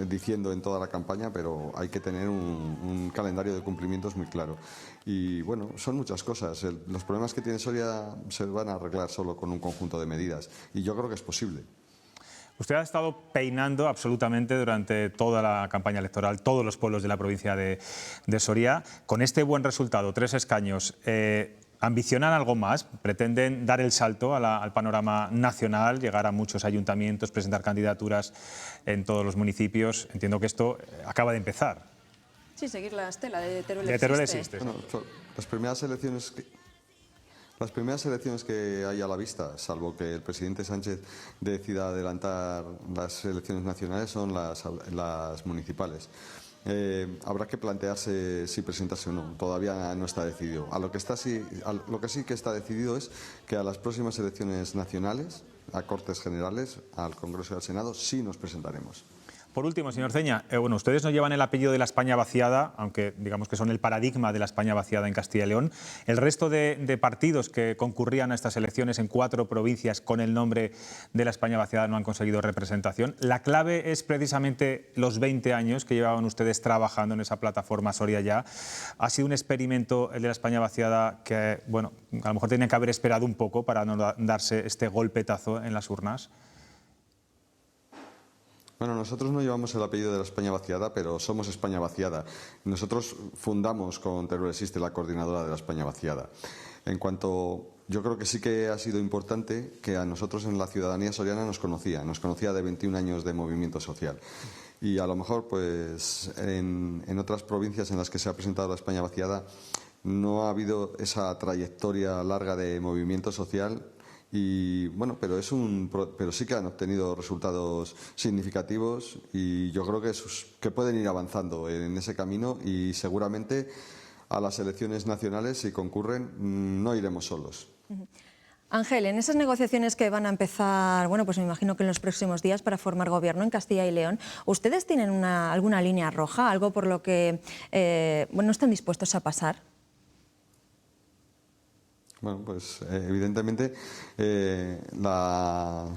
H: diciendo en toda la campaña, pero hay que tener un calendario de cumplimientos muy claro. Y bueno, son muchas cosas. Los problemas que tiene Soria se van a arreglar solo con un conjunto de medidas y yo creo que es posible.
B: Usted ha estado peinando absolutamente durante toda la campaña electoral todos los pueblos de la provincia de Soria. Con este buen resultado, 3 escaños, ¿ambicionan algo más? ¿Pretenden dar el salto al panorama nacional, llegar a muchos ayuntamientos, presentar candidaturas en todos los municipios? Entiendo que esto acaba de empezar.
A: Sí, seguir la estela de Teruel
B: De Teruel existe.
H: Bueno, las primeras elecciones que hay a la vista, salvo que el presidente Sánchez decida adelantar las elecciones nacionales, son las municipales. Habrá que plantearse si presentarse o no. Todavía no está decidido. Lo que sí que está decidido es que a las próximas elecciones nacionales, a Cortes Generales, al Congreso y al Senado, sí nos presentaremos.
B: Por último, señor Ceña, bueno, ustedes no llevan el apellido de la España vaciada, aunque digamos que son el paradigma de la España vaciada en Castilla y León. El resto de partidos que concurrían a estas elecciones en 4 provincias con el nombre de la España vaciada no han conseguido representación. La clave es precisamente los 20 años que llevaban ustedes trabajando en esa plataforma Soria Ya. Ha sido un experimento el de la España vaciada que, bueno, a lo mejor tenían que haber esperado un poco para no darse este golpetazo en las urnas.
H: Bueno, nosotros no llevamos el apellido de la España vaciada, pero somos España vaciada. Nosotros fundamos con Teruel Existe la coordinadora de la España vaciada. Yo creo que sí que ha sido importante que a nosotros en la ciudadanía soriana nos conocía de 21 años de movimiento social. Y a lo mejor, pues, en otras provincias en las que se ha presentado la España vaciada no ha habido esa trayectoria larga de movimiento social. Y bueno, pero sí que han obtenido resultados significativos y yo creo que pueden ir avanzando en ese camino y seguramente a las elecciones nacionales, si concurren, no iremos solos.
A: Ángel, en esas negociaciones que van a empezar, bueno, pues me imagino que en los próximos días para formar gobierno en Castilla y León, ¿ustedes tienen alguna línea roja, algo por lo que no están dispuestos a pasar?
H: Bueno, pues evidentemente la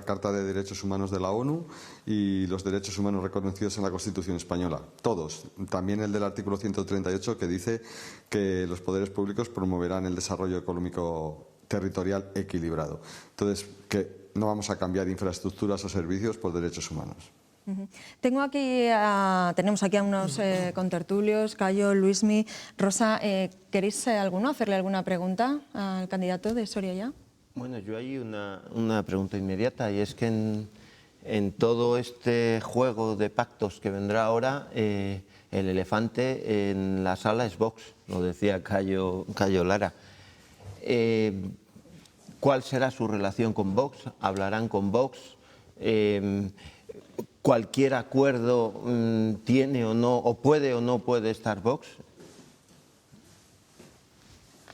H: Carta de Derechos Humanos de la ONU y los derechos humanos reconocidos en la Constitución española, todos. También el del artículo 138 que dice que los poderes públicos promoverán el desarrollo económico territorial equilibrado. Entonces, que no vamos a cambiar infraestructuras o servicios por derechos humanos.
A: Tenemos aquí a unos contertulios, Cayo, Luismi, Rosa. ¿Queréis hacerle alguna pregunta al candidato de Soria Ya?
D: Bueno, yo hay una pregunta inmediata, y es que en todo este juego de pactos que vendrá ahora, el elefante en la sala es Vox, lo decía Cayo Lara. ¿Cuál será su relación con Vox? ¿Hablarán con Vox? ¿Cualquier acuerdo tiene o no, o no puede estar Vox?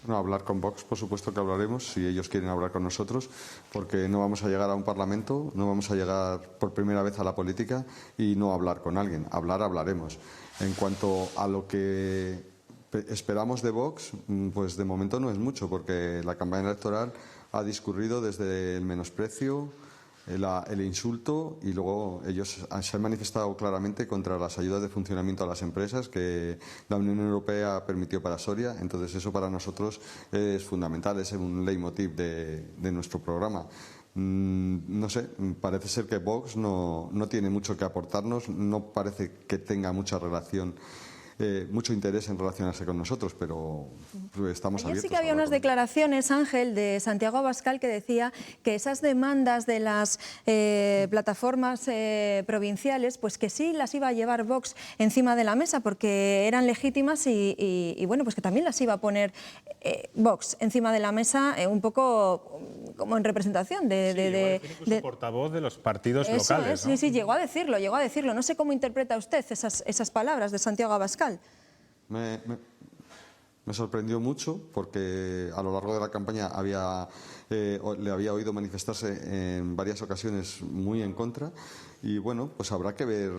H: No, hablar con Vox, por supuesto que hablaremos, si ellos quieren hablar con nosotros, porque no vamos a llegar a un parlamento, no vamos a llegar por primera vez a la política y no hablar con alguien. Hablaremos. En cuanto a lo que esperamos de Vox, pues de momento no es mucho, porque la campaña electoral ha discurrido desde el menosprecio, el insulto, y luego ellos se han manifestado claramente contra las ayudas de funcionamiento a las empresas que la Unión Europea permitió para Soria. Entonces eso para nosotros es fundamental, es un leitmotiv de nuestro programa. No sé, parece ser que Vox no tiene mucho que aportarnos, no parece que tenga mucha relación, mucho interés en relacionarse con nosotros, pero estamos abiertos.
A: Ayer sí que había unas declaraciones, Ángel, de Santiago Abascal, que decía que esas demandas de las plataformas provinciales, pues que sí las iba a llevar Vox encima de la mesa porque eran legítimas y bueno, pues que también las iba a poner Vox encima de la mesa, un poco como en representación de
B: portavoz de los partidos
A: eso
B: locales, ¿no?
A: Sí, sí, llegó a decirlo. No sé cómo interpreta usted esas palabras de Santiago Abascal.
H: Me sorprendió mucho porque a lo largo de la campaña le había oído manifestarse en varias ocasiones muy en contra, y bueno, pues habrá que ver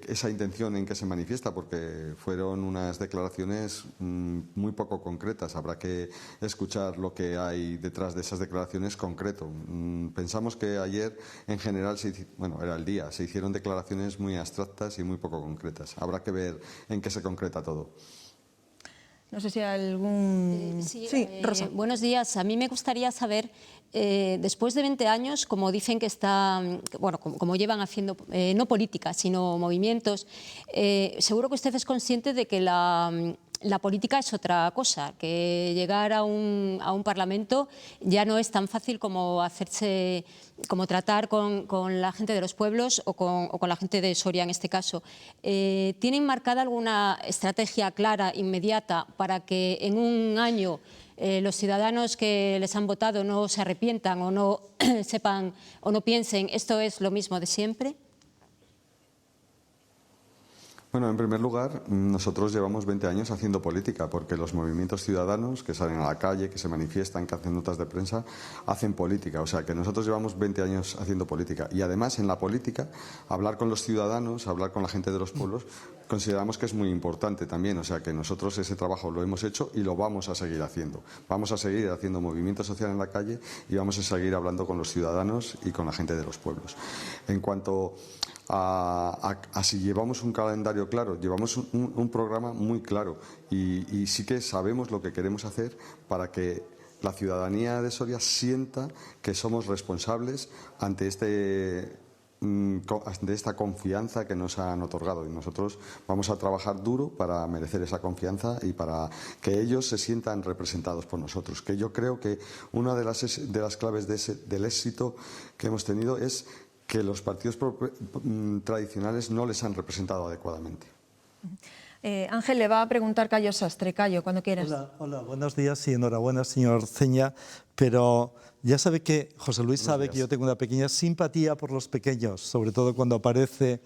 H: esa intención en que se manifiesta, porque fueron unas declaraciones muy poco concretas. Habrá que escuchar lo que hay detrás de esas declaraciones concreto. Pensamos que ayer en general, era el día, se hicieron declaraciones muy abstractas y muy poco concretas. Habrá que ver en qué se concreta todo.
A: No sé si hay algún...
E: Sí,
A: Rosa.
E: Buenos días. A mí me gustaría saber, después de 20 años, como dicen que como llevan haciendo, no política, sino movimientos, seguro que usted es consciente de que la política es otra cosa, que llegar a un parlamento ya no es tan fácil como tratar con la gente de los pueblos o con la gente de Soria en este caso. ¿Tienen marcada alguna estrategia clara, inmediata, para que en un año los ciudadanos que les han votado no se arrepientan o no sepan o no piensen esto es lo mismo de siempre?
H: Bueno, en primer lugar, nosotros llevamos 20 años haciendo política, porque los movimientos ciudadanos que salen a la calle, que se manifiestan, que hacen notas de prensa, hacen política. O sea, que nosotros llevamos 20 años haciendo política. Y además, en la política, hablar con los ciudadanos, hablar con la gente de los pueblos, consideramos que es muy importante también. O sea, que nosotros ese trabajo lo hemos hecho y lo vamos a seguir haciendo. Vamos a seguir haciendo movimiento social en la calle y vamos a seguir hablando con los ciudadanos y con la gente de los pueblos. En cuanto a si llevamos un calendario claro, llevamos un programa muy claro y sí que sabemos lo que queremos hacer para que la ciudadanía de Soria sienta que somos responsables ante esta confianza que nos han otorgado, y nosotros vamos a trabajar duro para merecer esa confianza y para que ellos se sientan representados por nosotros, que yo creo que una de las claves del éxito que hemos tenido es que los partidos tradicionales no les han representado adecuadamente.
A: Ángel, le va a preguntar Cayo Sastre. Cayo, cuando quieras.
C: Hola, buenos días y enhorabuena, señor Ceña, pero ya sabe que José Luis sabe que yo tengo una pequeña simpatía por los pequeños, sobre todo cuando aparece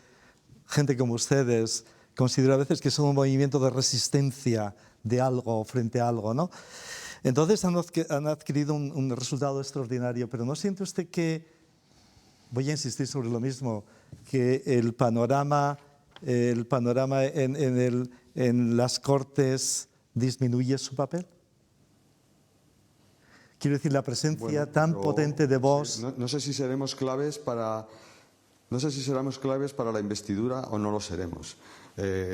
C: gente como ustedes. Considero a veces que son un movimiento de resistencia de algo frente a algo, ¿no? Entonces han adquirido un resultado extraordinario, pero ¿no siente usted que, voy a insistir sobre lo mismo, que el panorama en las Cortes disminuye su papel? Quiero decir, la presencia tan potente de Vox...
H: No sé si seremos claves para la investidura o no lo seremos.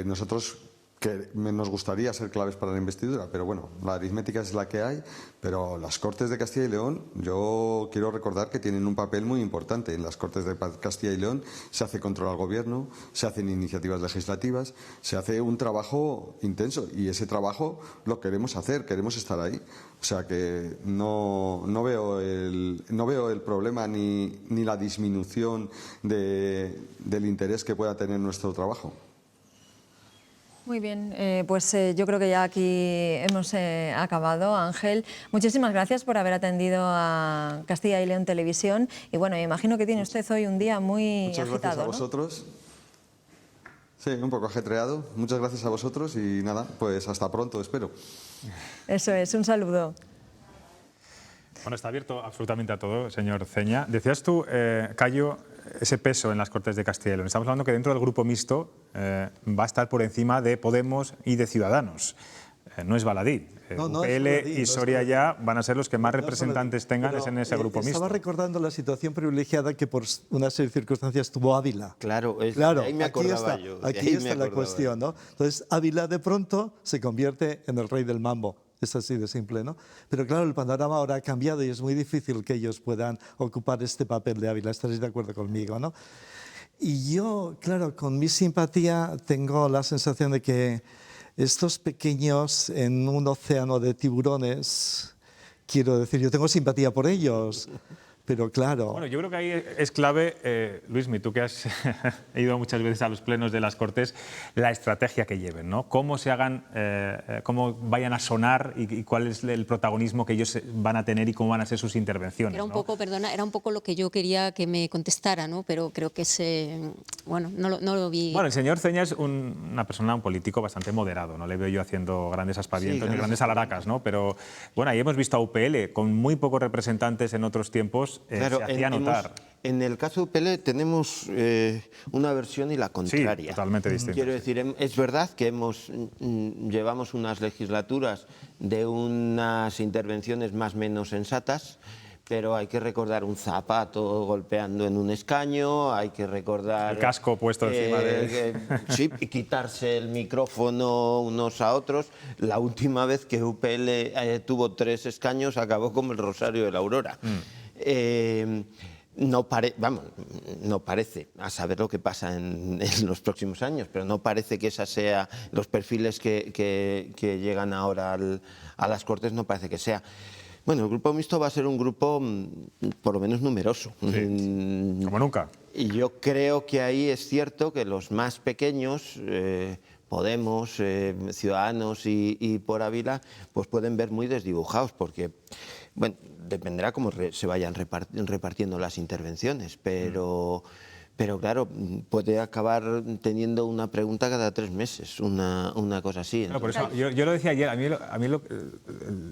H: Nosotros que nos gustaría ser claves para la investidura, pero bueno, la aritmética es la que hay, pero las Cortes de Castilla y León, yo quiero recordar que tienen un papel muy importante. En las Cortes de Castilla y León se hace control al Gobierno, se hacen iniciativas legislativas, se hace un trabajo intenso y ese trabajo lo queremos hacer, queremos estar ahí. O sea que no veo el problema ni la disminución del interés que pueda tener nuestro trabajo.
A: Muy bien, pues yo creo que ya aquí hemos acabado. Ángel, muchísimas gracias por haber atendido a Castilla y León Televisión. Y bueno, me imagino que tiene usted hoy un día muy
H: Muchas
A: agitado,
H: gracias a
A: ¿no?
H: vosotros. Sí, un poco ajetreado. Muchas gracias a vosotros y nada, pues hasta pronto, espero.
A: Eso es, un saludo.
B: Bueno, está abierto absolutamente a todo, señor Ceña. Decías tú, Cayo, ese peso en las Cortes de Castilla y León. Estamos hablando que dentro del grupo mixto va a estar por encima de Podemos y de Ciudadanos. No es baladí. UPL y Soria ya van a ser los que más representantes tengan en ese grupo mixto.
C: Estaba recordando la situación privilegiada que por una serie de circunstancias tuvo Ávila.
D: Claro,
C: claro,
D: ahí me acordaba
C: aquí
D: yo.
C: Aquí está la cuestión, ¿no? Entonces, Ávila de pronto se convierte en el rey del mambo. Es así de simple, ¿no? Pero claro, el panorama ahora ha cambiado y es muy difícil que ellos puedan ocupar este papel de Ávila. Estaréis de acuerdo conmigo, ¿no? Y yo, claro, con mi simpatía tengo la sensación de que estos pequeños en un océano de tiburones, quiero decir, yo tengo simpatía por ellos, pero claro...
B: Bueno, yo creo que ahí es clave, Luismi, tú que has ido muchas veces a los plenos de las Cortes, la estrategia que lleven, ¿no? Cómo se hagan, cómo vayan a sonar y cuál es el protagonismo que ellos van a tener y cómo van a ser sus intervenciones.
E: Era un
B: ¿no?
E: poco, perdona, era un poco lo que yo quería que me contestara, ¿no? Pero creo que bueno, no lo vi.
B: Bueno, el señor Ceña es una persona, un político bastante moderado, no le veo yo haciendo grandes aspavientos ni grandes alaracas, ¿no? Pero bueno, ahí hemos visto a UPL con muy pocos representantes en otros tiempos.
D: Claro,
B: se hacía notar.
D: En el caso de UPL tenemos una versión y la contraria.
B: Sí, totalmente distinta.
D: Quiero decir, es verdad que llevamos unas legislaturas de unas intervenciones más o menos sensatas, pero hay que recordar un zapato golpeando en un escaño, hay que recordar...
B: El casco puesto encima de...
D: Sí, y quitarse el micrófono unos a otros. La última vez que UPL tuvo 3 escaños acabó como el Rosario de la Aurora. No parece, a saber lo que pasa en los próximos años, pero no parece que esos sean los perfiles que llegan ahora a las Cortes, no parece que sea. Bueno, el grupo mixto va a ser un grupo por lo menos numeroso.
B: Sí, como nunca.
D: Y yo creo que ahí es cierto que los más pequeños, Podemos, Ciudadanos y por Ávila, pues pueden ver muy desdibujados, porque, bueno, dependerá cómo se vayan repartiendo las intervenciones, pero claro, puede acabar teniendo una pregunta cada 3 meses, una cosa así.
B: Claro, por eso, yo lo decía ayer, a mí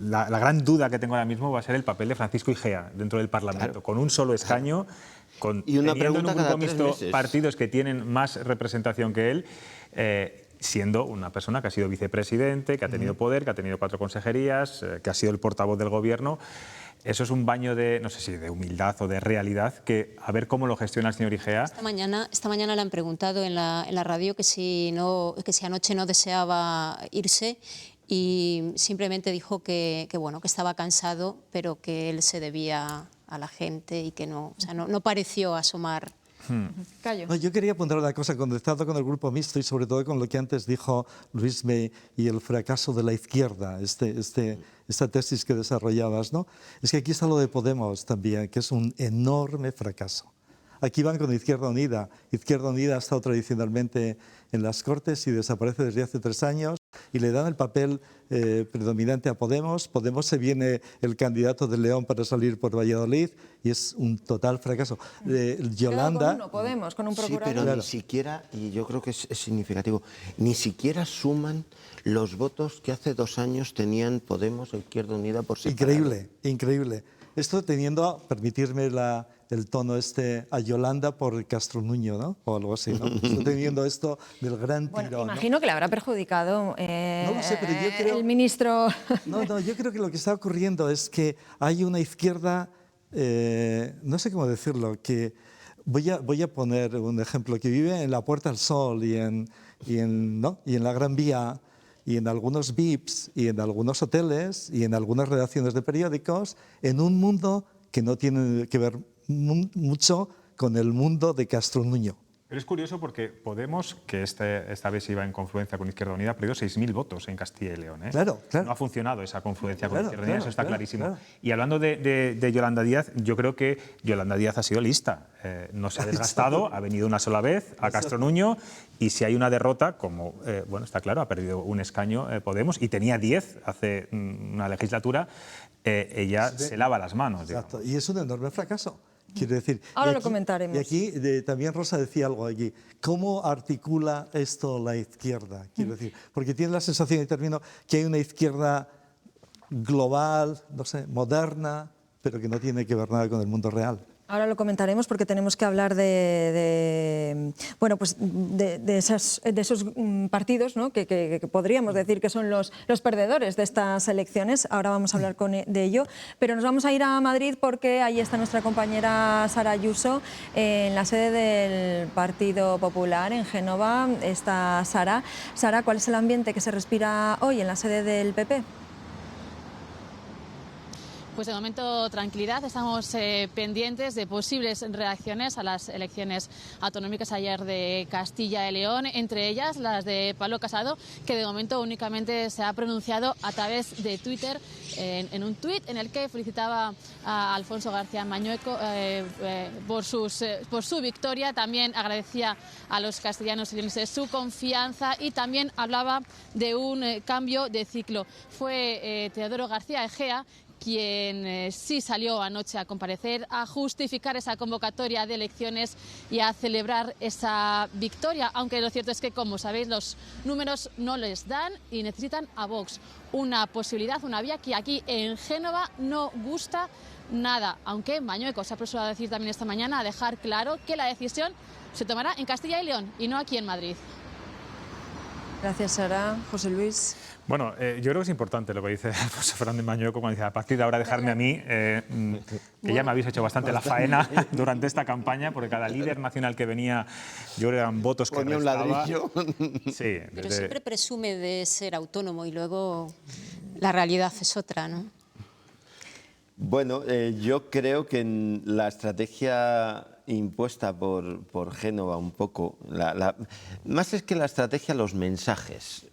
B: la gran duda que tengo ahora mismo va a ser el papel de Francisco Igea dentro del Parlamento, claro, con un solo escaño,
D: y una pregunta
B: en un grupo
D: cada 3
B: mixto
D: meses.
B: Partidos que tienen más representación que él, siendo una persona que ha sido vicepresidente, que ha tenido poder, que ha tenido 4 consejerías, que ha sido el portavoz del Gobierno. Eso es un baño de, no sé si de humildad o de realidad, que a ver cómo lo gestiona el señor Igea.
E: Esta mañana le han preguntado en la radio que si anoche no deseaba irse, y simplemente dijo que estaba cansado, pero que él se debía a la gente y que no pareció asomar.
A: Cayo.
C: No, yo quería apuntar una cosa, conectado con el grupo mixto y sobre todo con lo que antes dijo Luismi y el fracaso de la izquierda, esta tesis que desarrollabas, ¿no? Es que aquí está lo de Podemos también, que es un enorme fracaso. Aquí van con Izquierda Unida. Izquierda Unida ha estado tradicionalmente en las Cortes y desaparece desde hace 3 años y le dan el papel predominante a Podemos. Podemos se viene el candidato de León para salir por Valladolid y es un total fracaso. Yolanda...
A: Con Podemos, con un procurador.
D: Sí, pero
C: claro,
D: ni siquiera, y yo creo que es significativo, ni siquiera suman los votos que hace 2 años tenían Podemos e Izquierda Unida por separado.
C: Increíble, increíble. Esto teniendo, permitirme el tono a Yolanda por Castro Nuño, ¿no? O algo así, ¿no? Estoy teniendo esto del gran tirón.
A: Bueno, imagino, ¿no?, que le habrá perjudicado
C: no lo sé, pero yo creo,
A: el ministro...
C: No, yo creo que lo que está ocurriendo es que hay una izquierda, no sé cómo decirlo, que Voy a poner un ejemplo que vive en la Puerta del Sol y en la Gran Vía y en algunos VIPs y en algunos hoteles y en algunas redacciones de periódicos, en un mundo que no tiene que ver mucho con el mundo de Castro Nuño.
B: Pero es curioso porque Podemos, que esta vez iba en confluencia con Izquierda Unida, ha perdido 6.000 votos en Castilla y León.
C: Claro.
B: No ha funcionado esa confluencia con Izquierda Unida, eso está clarísimo. Y hablando de Yolanda Díaz, yo creo que Yolanda Díaz ha sido lista. No se ha desgastado, ha venido una sola vez a Castro Nuño, y si hay una derrota, como está claro, ha perdido un escaño Podemos y tenía 10 hace una legislatura, ella se lava las manos.
C: Exacto. Y es un enorme fracaso. Quiero decir,
A: ahora lo comentaremos.
C: Y aquí también Rosa decía algo allí. ¿Cómo articula esto la izquierda? Quiero decir, porque tiene la sensación, y termino, que hay una izquierda global, no sé, moderna, pero que no tiene que ver nada con el mundo real.
A: Ahora lo comentaremos porque tenemos que hablar de esos partidos, ¿no? que podríamos decir que son los perdedores de estas elecciones. Ahora vamos a hablar de ello. Pero nos vamos a ir a Madrid porque ahí está nuestra compañera Sara Ayuso en la sede del Partido Popular en Génova. Está Sara. Sara, ¿cuál es el ambiente que se respira hoy en la sede del PP?
I: Pues de momento tranquilidad, estamos pendientes de posibles reacciones a las elecciones autonómicas ayer de Castilla y León, entre ellas las de Pablo Casado, que de momento únicamente se ha pronunciado a través de Twitter en un tuit en el que felicitaba a Alfonso García Mañueco por su victoria. También agradecía a los castellanos y leoneses su confianza y también hablaba de un cambio de ciclo. Fue Teodoro García Egea quien sí salió anoche a comparecer, a justificar esa convocatoria de elecciones y a celebrar esa victoria, aunque lo cierto es que, como sabéis, los números no les dan y necesitan a Vox. Una posibilidad, una vía que aquí en Génova no gusta nada, aunque Mañueco se ha apresurado a decir también esta mañana, a dejar claro que la decisión se tomará en Castilla y León y no aquí en Madrid.
A: Gracias, Sara. José Luis.
B: Bueno, yo creo que es importante lo que dice Alfonso Fernández Mañueco cuando dice, a partir de ahora dejarme a mí, que ya me habéis hecho bastante la faena durante esta campaña, porque cada líder nacional que venía, yo creo que eran votos que
D: ponía un ladrillo.
B: Sí,
E: pero siempre presume de ser autónomo y luego la realidad es otra, ¿no?
D: Bueno, yo creo que la estrategia impuesta por Génova un poco, más es que la estrategia, los mensajes.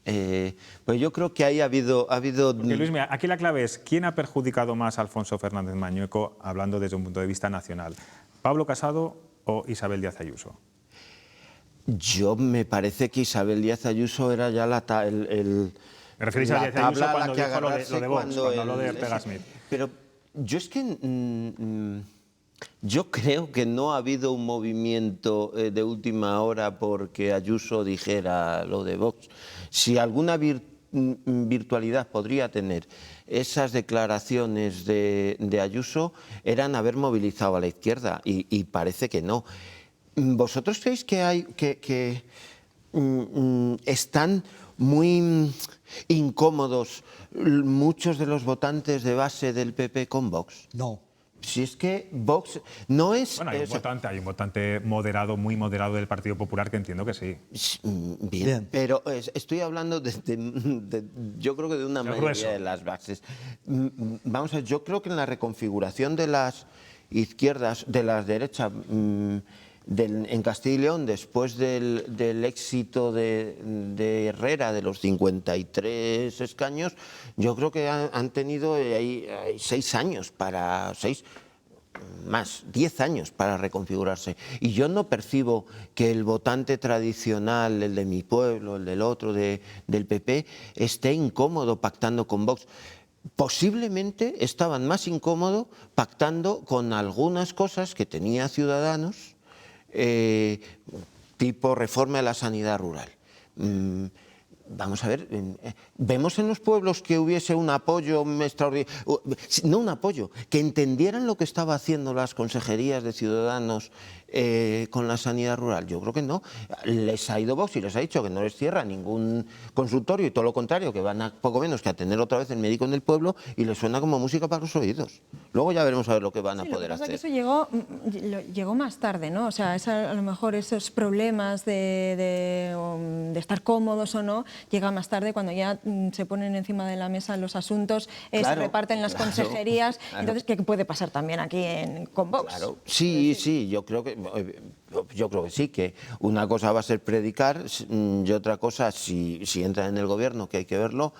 D: Pues yo creo que ahí ha habido...
B: Porque, Luis, mira, aquí la clave es ¿quién ha perjudicado más a Alfonso Fernández Mañueco, hablando desde un punto de vista nacional? ¿Pablo Casado o Isabel Díaz Ayuso?
D: Yo me parece que Isabel Díaz Ayuso era ya
B: ¿Me referís a Díaz Ayuso cuando dijo lo de Vox, cuando habló de Ortega Smith?
D: Pero yo es que... yo creo que no ha habido un movimiento de última hora porque Ayuso dijera lo de Vox. Si alguna virtualidad podría tener esas declaraciones de Ayuso, eran haber movilizado a la izquierda y parece que no. ¿Vosotros creéis que están muy incómodos muchos de los votantes de base del PP con Vox?
C: No.
D: Si es que Vox no es...
B: Bueno, hay un votante moderado, muy moderado del Partido Popular que entiendo que sí.
D: Bien. Pero estoy hablando yo creo que de una mayoría de las bases. Vamos a ver, yo creo que en la reconfiguración de las izquierdas, de las derechas, en Castilla y León, después del éxito de Herrera, de los 53 escaños, yo creo que han tenido 6 años para... 10 años para reconfigurarse. Y yo no percibo que el votante tradicional, el de mi pueblo, el del otro, del PP, esté incómodo pactando con Vox. Posiblemente estaban más incómodos pactando con algunas cosas que tenía Ciudadanos, tipo reforma de la sanidad rural. vamos a ver, vemos en los pueblos que hubiese un apoyo extraordinario, no un apoyo, que entendieran lo que estaba haciendo las consejerías de Ciudadanos con la sanidad rural. Yo creo que no. Les ha ido Vox y les ha dicho que no les cierra ningún consultorio y todo lo contrario, que van a poco menos que a tener otra vez el médico en el pueblo y les suena como música para los oídos. Luego ya veremos a ver lo que van a poder hacer.
A: Que eso llegó más tarde, ¿no? O sea, a lo mejor esos problemas de estar cómodos o no, llega más tarde cuando ya se ponen encima de la mesa los asuntos, se reparten las consejerías. Entonces, ¿qué puede pasar también aquí con Vox?
D: Claro, sí, yo creo que sí, que una cosa va a ser predicar y otra cosa, si entra en el gobierno, que hay que verlo,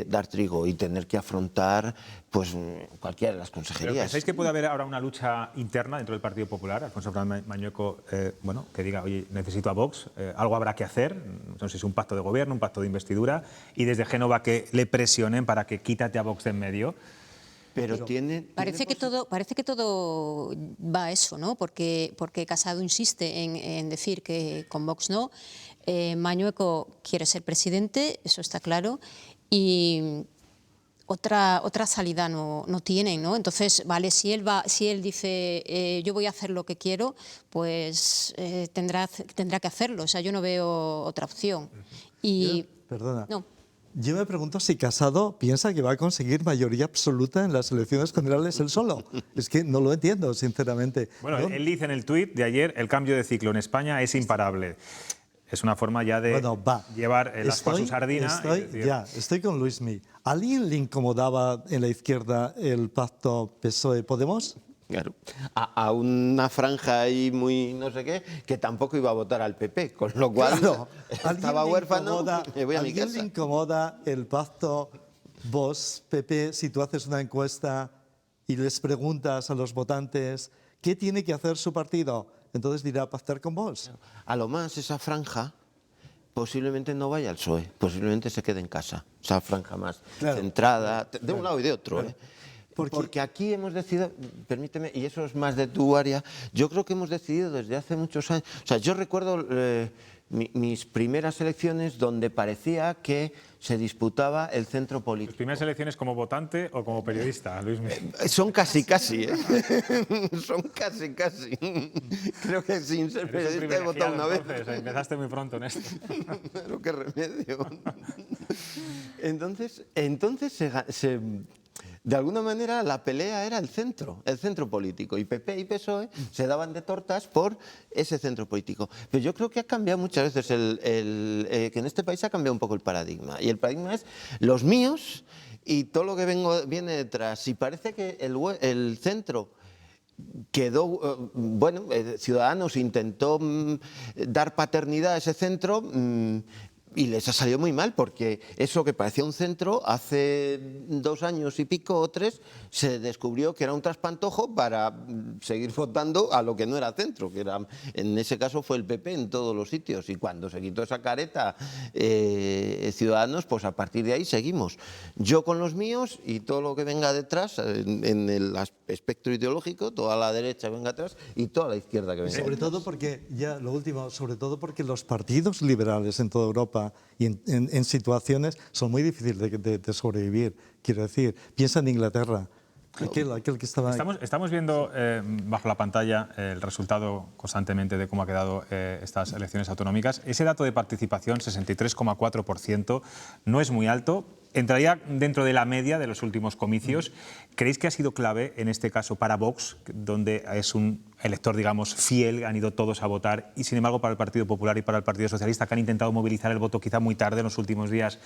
D: dar trigo y tener que afrontar pues cualquiera de las consejerías.
B: ¿Pero pensáis que puede haber ahora una lucha interna dentro del Partido Popular? Alfonso Fernández Mañueco, que diga, oye, necesito a Vox, algo habrá que hacer, no sé si es un pacto de gobierno, un pacto de investidura, y desde Génova que le presionen para que quítate a Vox de en medio.
D: Pero
E: parece que todo va a eso, ¿no? Porque Casado insiste en decir que con Vox no. Mañueco quiere ser presidente, eso está claro, y otra salida no tienen, ¿no? Entonces, vale, si él dice yo voy a hacer lo que quiero, pues tendrá que hacerlo. O sea, yo no veo otra opción.
C: Perdona.
E: No.
C: Yo me pregunto si Casado piensa que va a conseguir mayoría absoluta en las elecciones generales él solo. Es que no lo entiendo, sinceramente.
B: Bueno, él dice en el tuit de ayer, el cambio de ciclo en España es imparable. Es una forma ya de llevar el ascua a su sardina.
C: Estoy con Luismi. ¿A alguien le incomodaba en la izquierda el pacto PSOE-Podemos?
D: Claro, a una franja ahí muy no sé qué, que tampoco iba a votar al PP, con lo cual estaba huérfano, me voy a mi casa.
C: ¿A alguien le incomoda el pacto Vox-PP si tú haces una encuesta y les preguntas a los votantes qué tiene que hacer su partido? Entonces dirá pactar con Vox.
D: A lo más esa franja posiblemente no vaya al PSOE, posiblemente se quede en casa, esa franja más centrada, de un lado y de otro, Porque aquí hemos decidido, permíteme, y eso es más de tu área, yo creo que hemos decidido desde hace muchos años, o sea, yo recuerdo mis primeras elecciones donde parecía que se disputaba el centro político.
B: ¿Tus primeras elecciones como votante o como periodista, Luis?
D: Son casi, son casi. Creo que sin ser periodista he votado una vez.
B: Empezaste muy pronto en esto.
D: Pero qué remedio. Entonces de alguna manera la pelea era el centro político, y PP y PSOE se daban de tortas por ese centro político. Pero yo creo que ha cambiado muchas veces, que en este país ha cambiado un poco el paradigma, y el paradigma es los míos y todo lo que viene detrás, y parece que el centro quedó, Ciudadanos intentó dar paternidad a ese centro, y les ha salido muy mal, porque eso que parecía un centro, hace 2 años y pico o 3, se descubrió que era un traspantojo para seguir votando a lo que no era centro, que era, en ese caso fue el PP en todos los sitios. Y cuando se quitó esa careta Ciudadanos, pues a partir de ahí seguimos. Yo con los míos y todo lo que venga detrás, en el espectro ideológico, toda la derecha venga atrás y toda la izquierda que venga.
C: Sobre todo porque, ya lo último, sobre todo porque los partidos liberales en toda Europa y en situaciones son muy difíciles de sobrevivir. Quiero decir, piensa en Inglaterra. Aquel que estaba
B: Estamos viendo bajo la pantalla el resultado constantemente de cómo ha quedado estas elecciones autonómicas. Ese dato de participación, 63,4%, no es muy alto. Entraría dentro de la media de los últimos comicios. ¿Creéis que ha sido clave en este caso para Vox, donde es un elector, digamos, fiel, han ido todos a votar, y sin embargo para el Partido Popular y para el Partido Socialista, que han intentado movilizar el voto quizá muy tarde en los últimos días,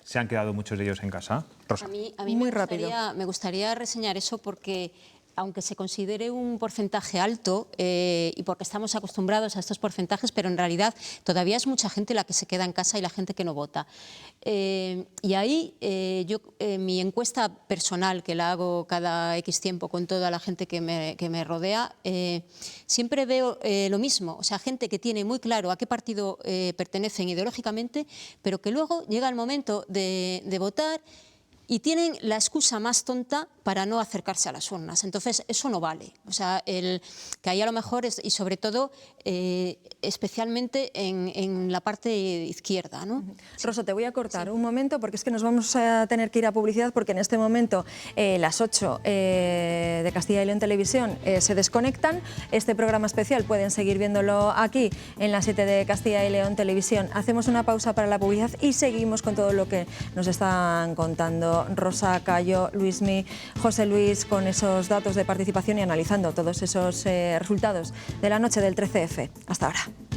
B: se han quedado muchos de ellos en casa? Rosa.
E: A mí me gustaría reseñar eso porque, aunque se considere un porcentaje alto, y porque estamos acostumbrados a estos porcentajes, pero en realidad todavía es mucha gente la que se queda en casa y la gente que no vota. Y ahí yo, mi encuesta personal, que la hago cada X tiempo con toda la gente que me rodea, siempre veo lo mismo. O sea, gente que tiene muy claro a qué partido pertenecen ideológicamente, pero que luego llega el momento de votar y tienen la excusa más tonta para no acercarse a las urnas. Entonces, eso no vale. O sea, que ahí a lo mejor, y sobre todo, especialmente en la parte izquierda, ¿no?
A: Rosa, te voy a cortar un momento porque es que nos vamos a tener que ir a publicidad, porque en este momento las 8 de Castilla y León Televisión se desconectan. Este programa especial pueden seguir viéndolo aquí en las 7 de Castilla y León Televisión. Hacemos una pausa para la publicidad y seguimos con todo lo que nos están contando Rosa, Cayo, Luismi, José Luis, con esos datos de participación y analizando todos esos resultados de la noche del 13F. Hasta ahora.